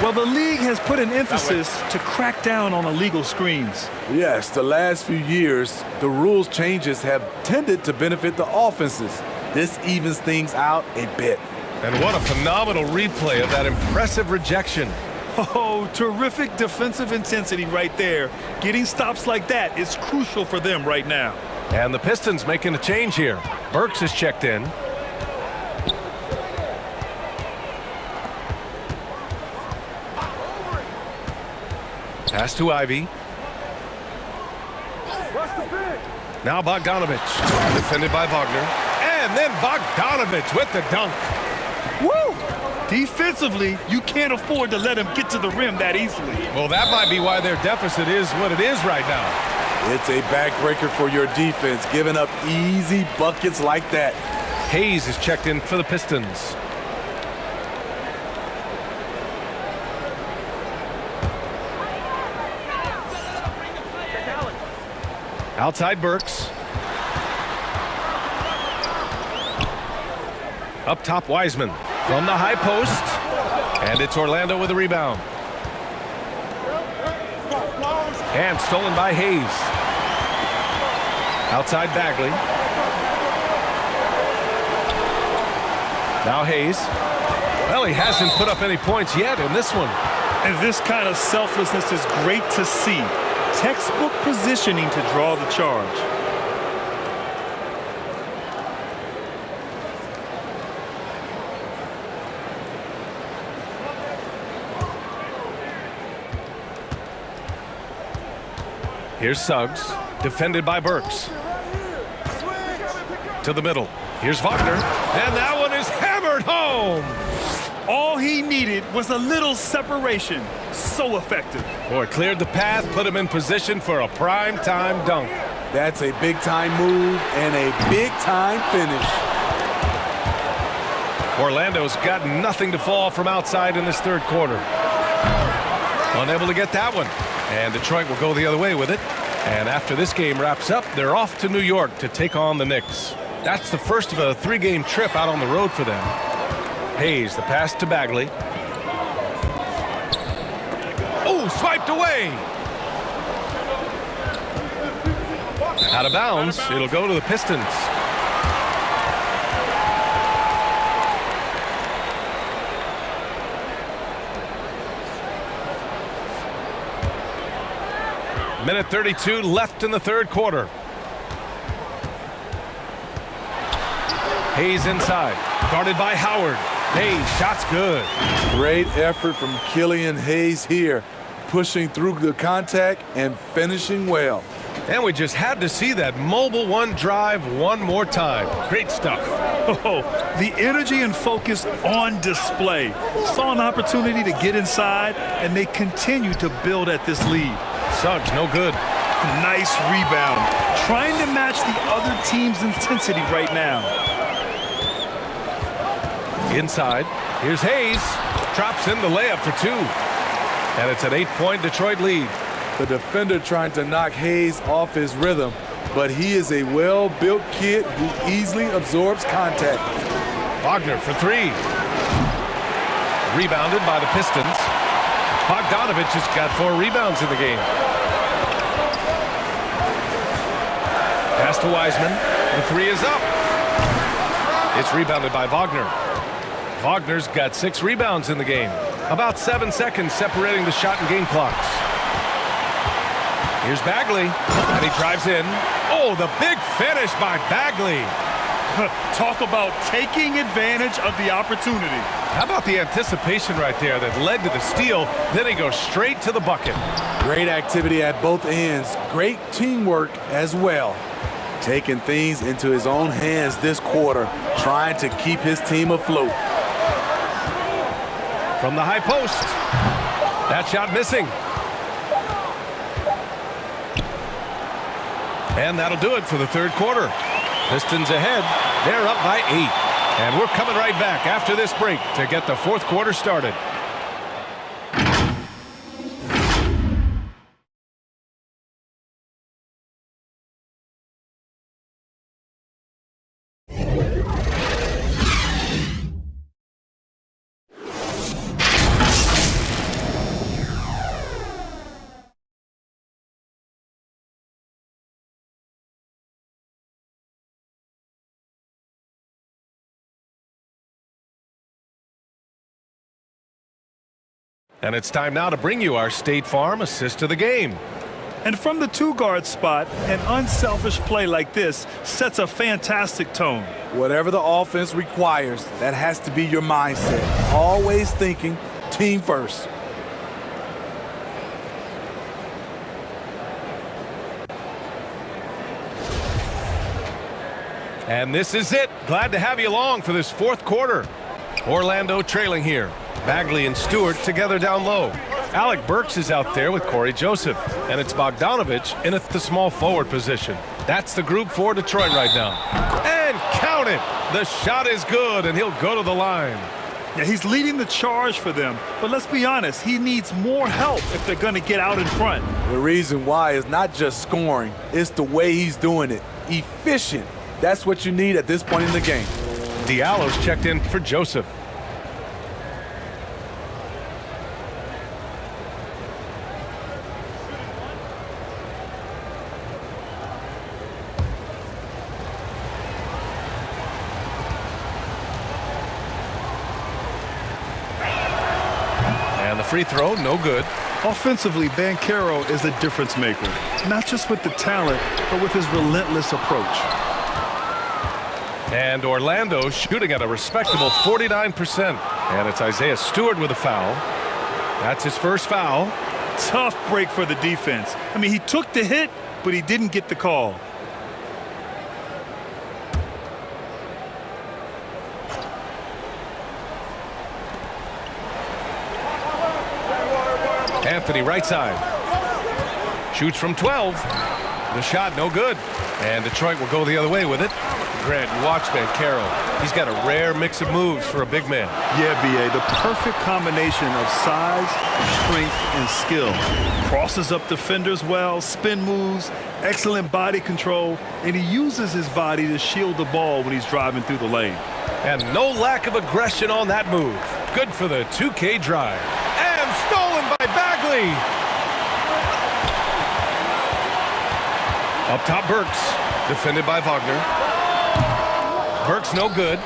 Well, the league has put an emphasis to crack down on illegal screens. Yes, the last few years, the rules changes have tended to benefit the offenses. This evens things out a bit. And what a phenomenal replay of that impressive rejection. Oh, terrific defensive intensity right there. Getting stops like that is crucial for them right now. And the Pistons making a change here. Burks is checked in. Pass to Ivy. Now Bogdanovich. Defended by Wagner. And then Bogdanovich with the dunk. Woo! Defensively, you can't afford to let him get to the rim that easily. Well, that might be why their deficit is what it is right now. It's a backbreaker for your defense, giving up easy buckets like that. Hayes is checked in for the Pistons. Outside Burks. Up top Wiseman from the high post. And it's Orlando with a rebound. And stolen by Hayes. Outside Bagley. Now Hayes. Well, he hasn't put up any points yet in this one. And this kind of selflessness is great to see. Textbook positioning to draw the charge. Here's Suggs, defended by Burks. To the middle. Here's Wagner, and that one is hammered home. All he needed was a little separation. So effective. Boy, cleared the path, put him in position for a prime-time dunk. That's a big-time move and a big-time finish. Orlando's got nothing to fall from outside in this third quarter. Unable to get that one. And Detroit will go the other way with it. And after this game wraps up, they're off to New York to take on the Knicks. That's the first of a three-game trip out on the road for them. Hayes, the pass to Bagley. Oh, swiped away. Out of bounds. It'll go to the Pistons. Minute 32 left in the third quarter. Hayes inside, guarded by Howard. Hayes, shot's good. Great effort from Killian Hayes here, pushing through the contact and finishing well. And we just had to see that mobile one drive one more time. Great stuff. Oh, the energy and focus on display. Saw an opportunity to get inside, and they continue to build at this lead. Suggs, no good. Nice rebound. Trying to match the other team's intensity right now. Inside, here's Hayes. Drops in the layup for two. And it's an 8-point Detroit lead. The defender trying to knock Hayes off his rhythm, but he is a well-built kid who easily absorbs contact. Wagner for three. Rebounded by the Pistons. Bogdanovich has got 4 rebounds in the game. Pass to Wiseman. The three is up. It's rebounded by Wagner. Wagner's got 6 rebounds in the game. About 7 seconds separating the shot and game clocks. Here's Bagley, and he drives in. Oh, the big finish by Bagley. Talk about taking advantage of the opportunity. How about the anticipation right there that led to the steal, then he goes straight to the bucket. Great activity at both ends. Great teamwork as well. Taking things into his own hands this quarter, trying to keep his team afloat. from the high post. That shot missing. And that'll do it for the third quarter. Pistons ahead. They're up by 8. And we're coming right back after this break to get the fourth quarter started. And it's time now to bring you our State Farm assist of the game. And from the two-guard spot, an unselfish play like this sets a fantastic tone. Whatever the offense requires, that has to be your mindset. Always thinking team first. And this is it. Glad to have you along for this fourth quarter. Orlando trailing here. Bagley and Stewart together down low. Alec Burks is out there with Corey Joseph. And it's Bogdanovich in at the small forward position. That's the group for Detroit right now. And count it. The shot is good, and he'll go to the line. Yeah, he's leading the charge for them. But let's be honest, he needs more help if they're going to get out in front. The reason why is not just scoring. It's the way he's doing it. Efficient. That's what you need at this point in the game. Diallo's checked in for Joseph. And the free throw, no good. Offensively, Banchero is a difference maker, not just with the talent, but with his relentless approach. And Orlando shooting at a respectable 49%. And it's Isaiah Stewart with a foul. That's his first foul. Tough break for the defense. I mean, he took the hit, but he didn't get the call. Anthony right side. Shoots from 12. The shot no good. And Detroit will go the other way with it. Grant, watch Banchero. He's got a rare mix of moves for a big man. Yeah, B.A., the perfect combination of size, strength, and skill. Crosses up defenders well, spin moves, excellent body control, and he uses his body to shield the ball when he's driving through the lane. And no lack of aggression on that move. Good for the 2K drive. And stolen by Bagley. Up top, Burks. Defended by Wagner. Burks no good.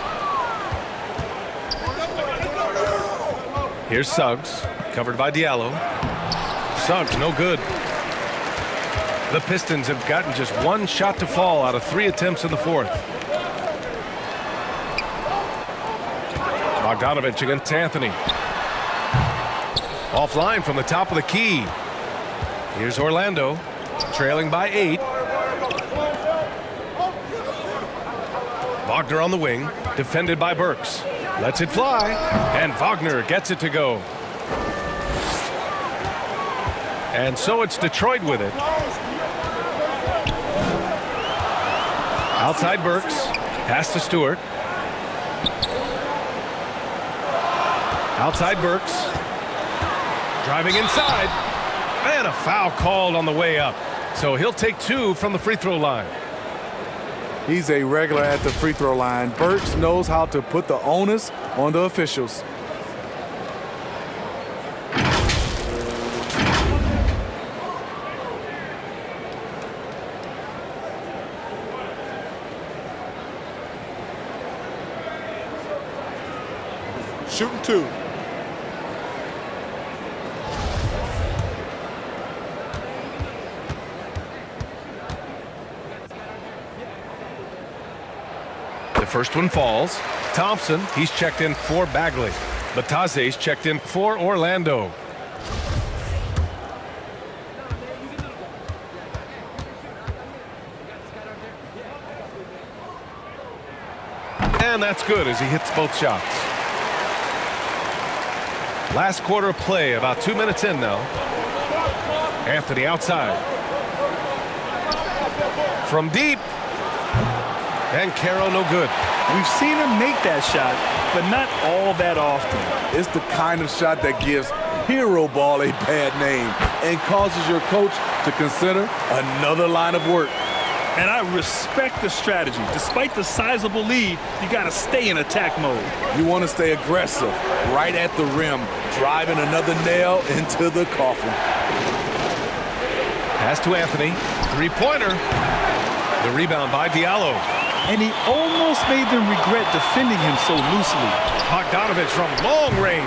Here's Suggs, covered by Diallo. Suggs no good. The Pistons have gotten just one shot to fall out of 3 attempts in the fourth. Bogdanovich against Anthony. Offline from the top of the key. Here's Orlando, trailing by 8. Wagner on the wing, defended by Burks. Lets it fly, and Wagner gets it to go. And so it's Detroit with it. Outside Burks, pass to Stewart. Outside Burks, driving inside, and a foul called on the way up. So he'll take 2 from the free throw line. He's a regular at the free throw line. Burks knows how to put the onus on the officials. Shooting 2. The first one falls. Thompson, he's checked in for Bagley. Batase's checked in for Orlando. And that's good as he hits both shots. Last quarter of play, about 2 minutes in now. Anthony outside. From deep. And Carroll no good. We've seen him make that shot, but not all that often. It's the kind of shot that gives hero ball a bad name and causes your coach to consider another line of work. And I respect the strategy. Despite the sizable lead, you got to stay in attack mode. You want to stay aggressive, right at the rim, driving another nail into the coffin. Pass to Anthony. Three-pointer. The rebound by Diallo. And he almost made them regret defending him so loosely. Bogdanovich from long range.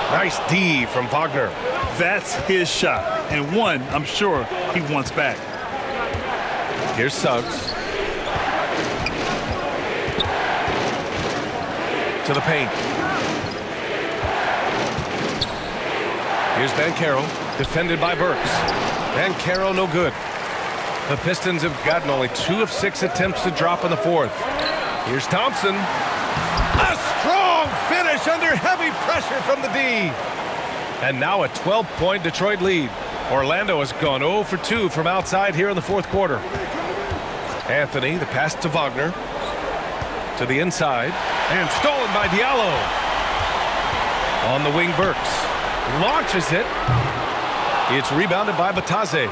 Nice D from Wagner. That's his shot, and one I'm sure he wants back. Here's Suggs. To the paint. Here's Banchero, defended by Burks. Banchero no good. The Pistons have gotten only 2 of 6 attempts to drop in the fourth. Here's Thompson. A strong finish under heavy pressure from the D. And now a 12-point Detroit lead. Orlando has gone 0 for 2 from outside here in the fourth quarter. Anthony, the pass to Wagner. To the inside. And stolen by Diallo. On the wing, Burks. Launches it. It's rebounded by Batase.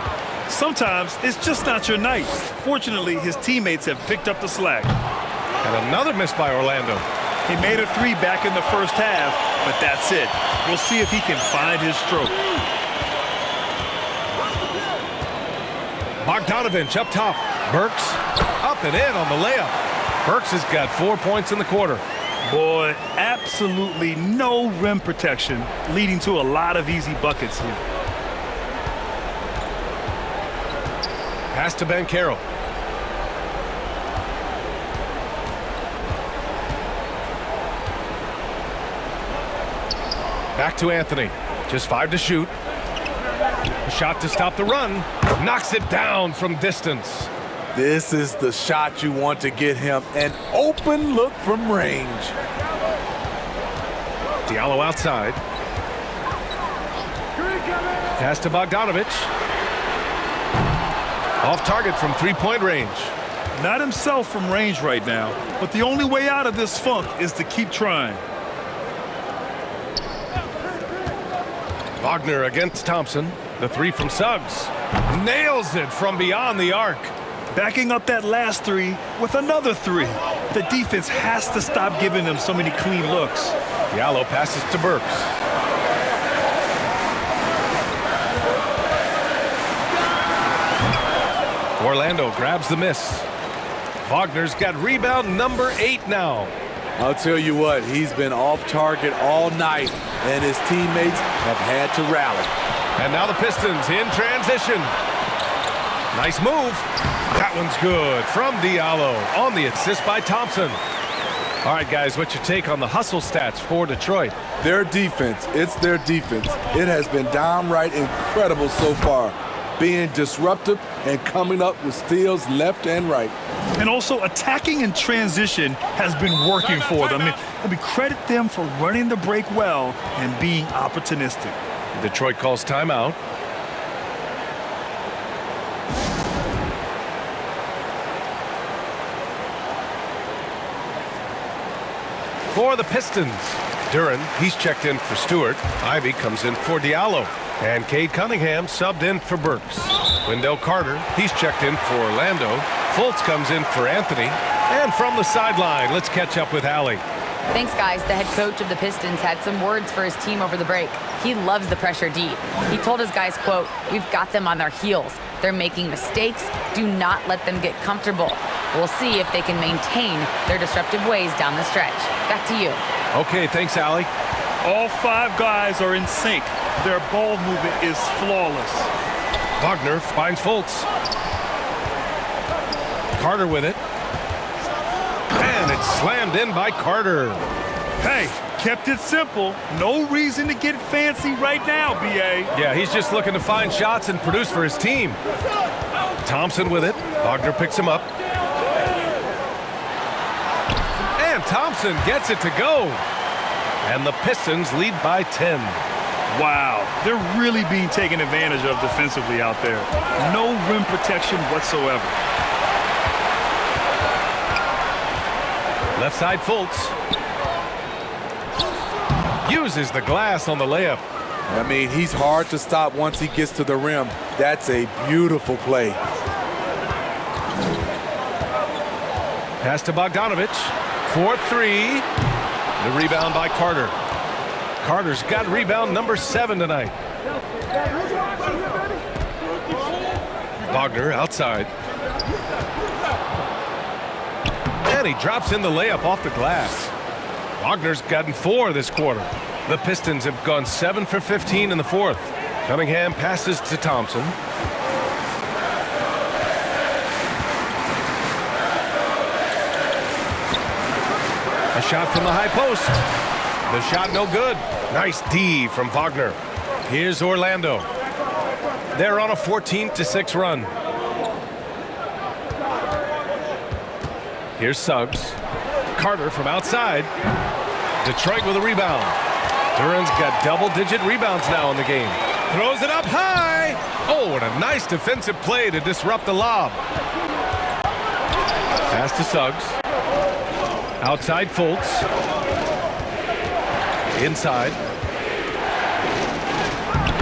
Sometimes it's just not your night. Fortunately, his teammates have picked up the slack. And another miss by Orlando. He made a 3 back in the first half, but that's it. We'll see if he can find his stroke. Bogdanovich up top. Burks up and in on the layup. Burks has got 4 points in the quarter. Boy, absolutely no rim protection, leading to a lot of easy buckets here. Pass to Banchero. Back to Anthony. Just 5 to shoot. A shot to stop the run. Knocks it down from distance. This is the shot you want to get him an open look from range. Diallo outside. Pass to Bogdanovich. Off target from 3-point range. Not himself from range right now, but the only way out of this funk is to keep trying. Wagner against Thompson. The 3 from Suggs. Nails it from beyond the arc. Backing up that last 3 with another 3. The defense has to stop giving them so many clean looks. Diallo passes to Burks. Orlando grabs the miss. Wagner's got rebound number 8 now. I'll tell you what, he's been off target all night, and his teammates have had to rally. And now the Pistons in transition. Nice move. That one's good from Diallo on the assist by Thompson. All right, guys, what's your take on the hustle stats for Detroit? Their defense, it's their defense. It has been downright incredible so far, being disruptive and coming up with steals left and right. And also attacking in transition has been working for them. I mean, credit them for running the break well and being opportunistic. Detroit calls timeout. For the Pistons, Duran, he's checked in for Stewart. Ivy comes in for Diallo. And Cade Cunningham subbed in for Burks. Wendell Carter, he's checked in for Orlando. Fultz comes in for Anthony. And from the sideline, let's catch up with Allie. Thanks, guys. The head coach of the Pistons had some words for his team over the break. He loves the pressure deep. He told his guys, quote, "We've got them on their heels. They're making mistakes. Do not let them get comfortable. We'll see if they can maintain their disruptive ways down the stretch." Back to you. Okay, thanks, Allie. All 5 guys are in sync. Their ball movement is flawless. Wagner finds Fultz. Carter with it. And it's slammed in by Carter. Hey, kept it simple. No reason to get fancy right now, B.A. Yeah, he's just looking to find shots and produce for his team. Thompson with it. Wagner picks him up. And Thompson gets it to go. And the Pistons lead by 10. Wow, they're really being taken advantage of defensively out there. No rim protection whatsoever. Left side Fultz. Uses the glass on the layup. I mean, he's hard to stop once he gets to the rim. That's a beautiful play. Pass to Bogdanovich. 4-3. The rebound by Carter. Carter's got rebound number 7 tonight. Wagner outside. And he drops in the layup off the glass. Wagner's gotten 4 this quarter. The Pistons have gone 7 for 15 in the fourth. Cunningham passes to Thompson. A shot from the high post. The shot no good. Nice D from Wagner. Here's Orlando. They're on a 14-6 run. Here's Suggs. Carter from outside. Detroit with a rebound. Duran's got double-digit rebounds now in the game. Throws it up high. Oh, and a nice defensive play to disrupt the lob. Pass to Suggs. Outside Fultz. Inside.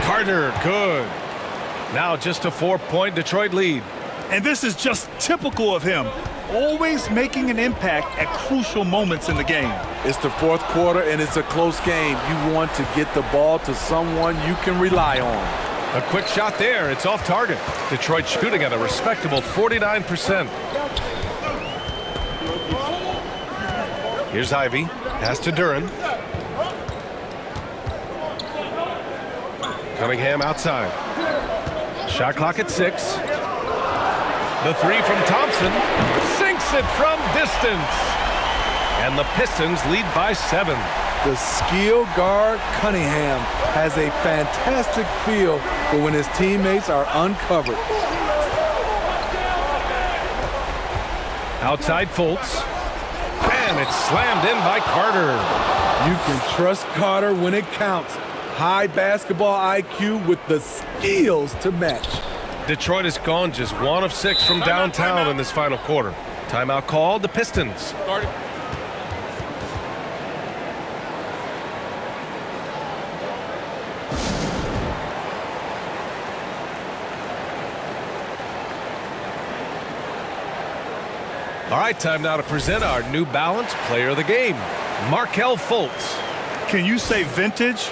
Carter, good. Now just a 4-point Detroit lead. And this is just typical of him. Always making an impact at crucial moments in the game. It's the fourth quarter, and it's a close game. You want to get the ball to someone you can rely on. A quick shot there. It's off target. Detroit shooting at a respectable 49%. Here's Ivy. Pass to Duran. Cunningham outside. Shot clock at 6. The 3 from Thompson. Sinks it from distance. And the Pistons lead by 7. The skill guard Cunningham has a fantastic feel for when his teammates are uncovered. Outside Fultz. And it's slammed in by Carter. You can trust Carter when it counts. High basketball IQ with the skills to match. Detroit has gone just 1 of 6 from downtown in this final quarter. Timeout called. The Pistons. All right, time now to present our New Balance Player of the Game, Markelle Fultz. Can you say vintage?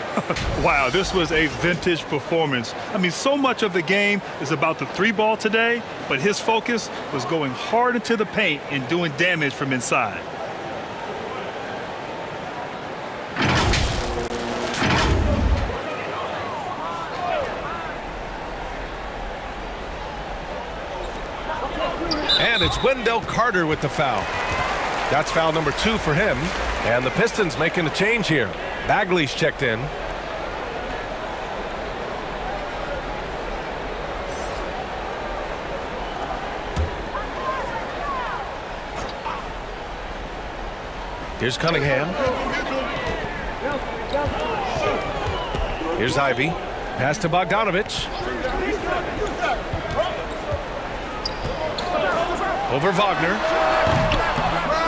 Wow, this was a vintage performance. I mean, so much of the game is about the 3-ball today, but his focus was going hard into the paint and doing damage from inside. And it's Wendell Carter with the foul. That's foul number 2 for him. And the Pistons making a change here. Bagley's checked in. Here's Cunningham. Here's Ivy. Pass to Bogdanovich. Over Wagner.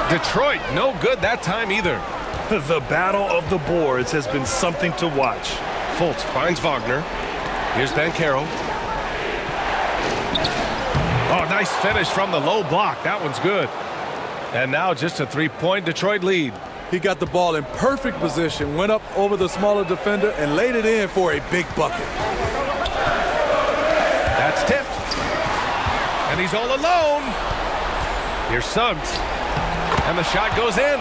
Detroit, no good that time either. The battle of the boards has been something to watch. Fultz finds Wagner. Here's Banchero. Oh, nice finish from the low block. That one's good. And now just a 3-point Detroit lead. He got the ball in perfect position, went up over the smaller defender, and laid it in for a big bucket. That's tipped. And he's all alone. Here's Suggs. And the shot goes in.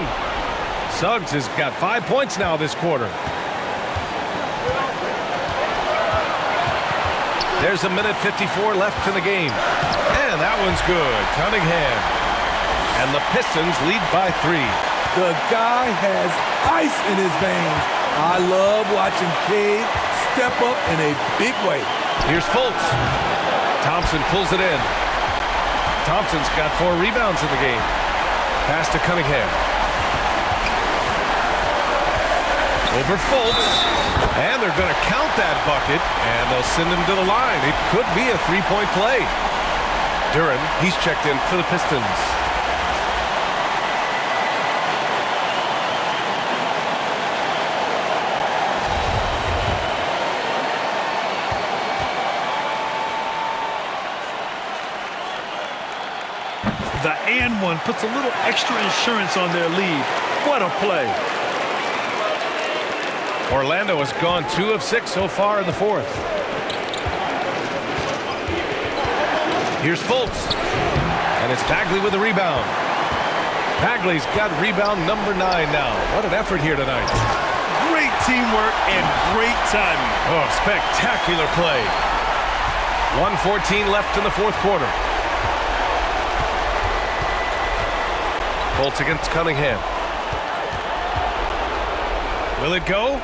Suggs has got 5 points now this quarter. There's a minute 54 left in the game. And that one's good. Cunningham. And the Pistons lead by 3. The guy has ice in his veins. I love watching Cade step up in a big way. Here's Fultz. Thompson pulls it in. Thompson's got 4 rebounds in the game. Pass to Cunningham. Over Fultz. And they're going to count that bucket, and they'll send him to the line. It could be a three-point play. Duren, he's checked in for the Pistons. The and one puts a little extra insurance on their lead. What a play. Orlando has gone 2 of 6 so far in the fourth. Here's Fultz. And it's Bagley with the rebound. Bagley's got rebound number 9 now. What an effort here tonight. Great teamwork and great timing. Oh, spectacular play. 1:14 left in the fourth quarter. Fultz against Cunningham. Will it go?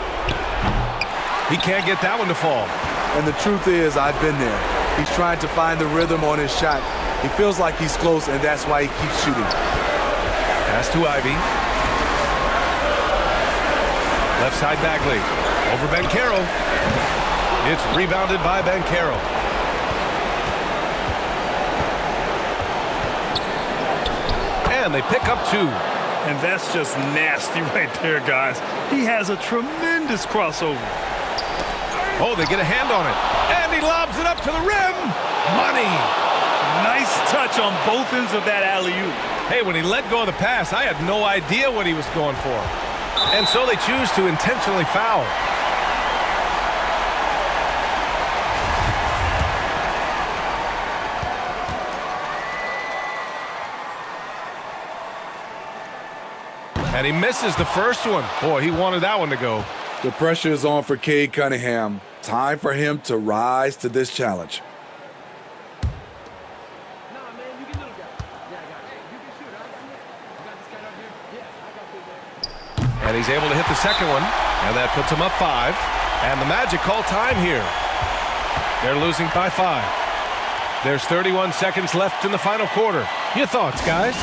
He can't get that one to fall. And the truth is, I've been there. He's trying to find the rhythm on his shot. He feels like he's close, and that's why he keeps shooting. Pass to Ivy. Left side Bagley. Over Banchero. It's rebounded by Banchero. And they pick up 2. And that's just nasty right there, guys. He has a tremendous crossover. Oh, they get a hand on it. And he lobs it up to the rim. Money. Nice touch on both ends of that alley-oop. Hey, when he let go of the pass, I had no idea what he was going for. And so they choose to intentionally foul. And he misses the first one. Boy, he wanted that one to go. The pressure is on for Cade Cunningham. Time for him to rise to this challenge. And he's able to hit the second one. And that puts him up 5. And the Magic call time here. They're losing by 5. There's 31 seconds left in the final quarter. Your thoughts, guys?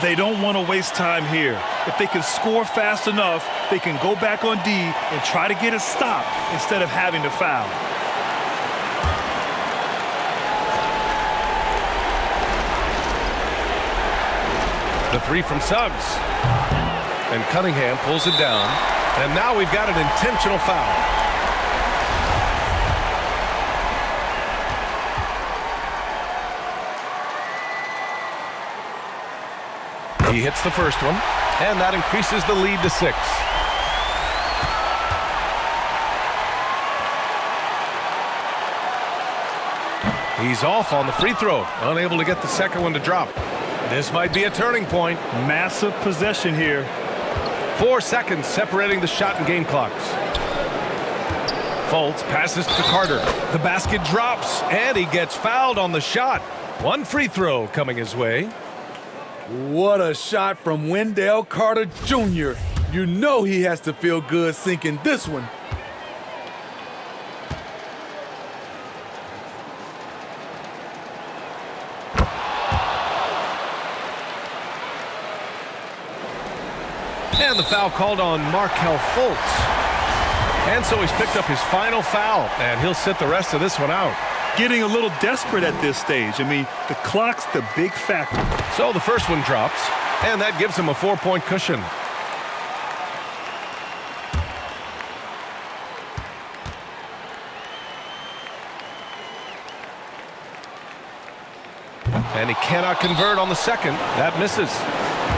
They don't want to waste time here. If they can score fast enough, they can go back on D and try to get a stop instead of having to foul. The 3 from Suggs. And Cunningham pulls it down. And now we've got an intentional foul. He hits the first one, and that increases the lead to 6. He's off on the free throw, unable to get the second one to drop. This might be a turning point. Massive possession here. 4 seconds separating the shot and game clocks. Fultz passes to Carter. The basket drops, and he gets fouled on the shot. 1 free throw coming his way. What a shot from Wendell Carter Jr. You know he has to feel good sinking this one. And the foul called on Markelle Fultz. And so he's picked up his final foul, and he'll sit the rest of this one out. Getting a little desperate at this stage. I mean, the clock's the big factor. So the first one drops, and that gives him a 4-point cushion. And he cannot convert on the second. That misses.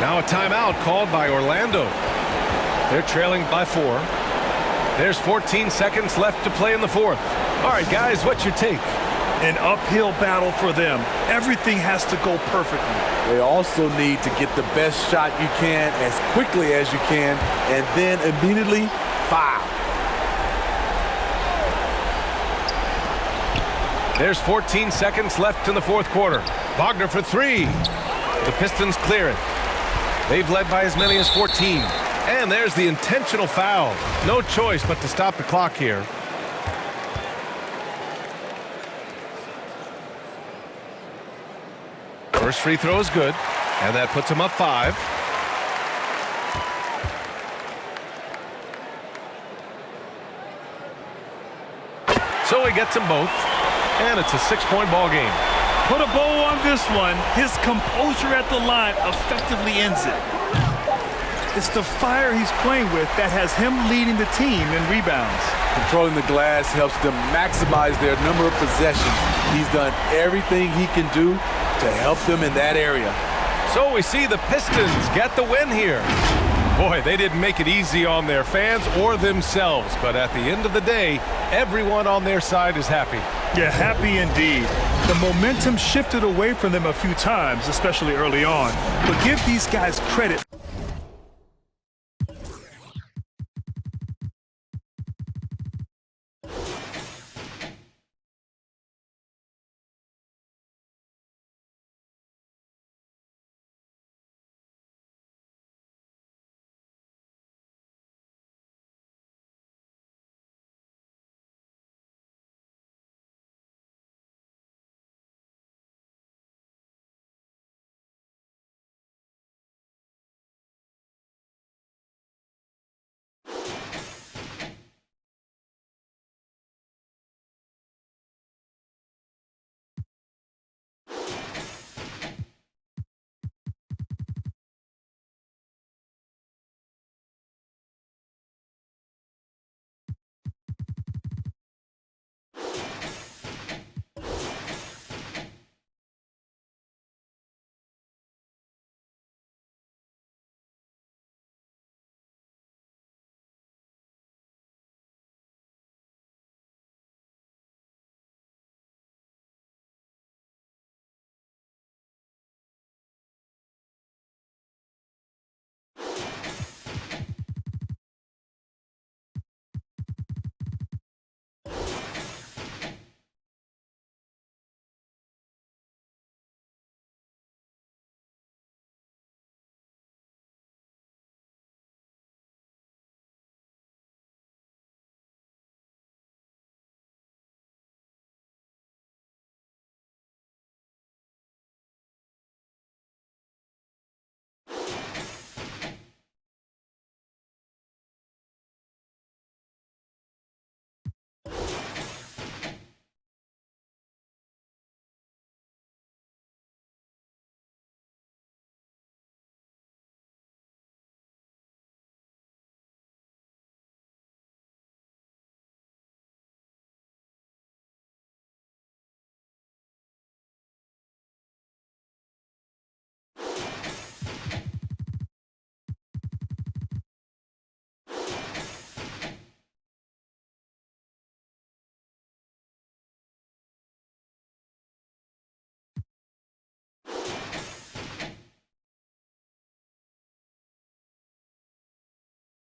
Now a timeout called by Orlando. They're trailing by 4. There's 14 seconds left to play in the fourth. All right, guys, what's your take? An uphill battle for them. Everything has to go perfectly. They also need to get the best shot you can as quickly as you can, and then immediately foul. There's 14 seconds left in the fourth quarter. Wagner for 3. The Pistons clear it. They've led by as many as 14. And there's the intentional foul. No choice but to stop the clock here. First free throw is good, and that puts him up 5. So he gets them both, and it's a 6-point ball game. Put a bow on this one. His composure at the line effectively ends it. It's the fire he's playing with that has him leading the team in rebounds. Controlling the glass helps them maximize their number of possessions. He's done everything he can do to help them in that area. So we see the Pistons get the win here. Boy, they didn't make it easy on their fans or themselves, but at the end of the day, everyone on their side is happy. Yeah, happy indeed. The momentum shifted away from them a few times, especially early on. But give these guys credit.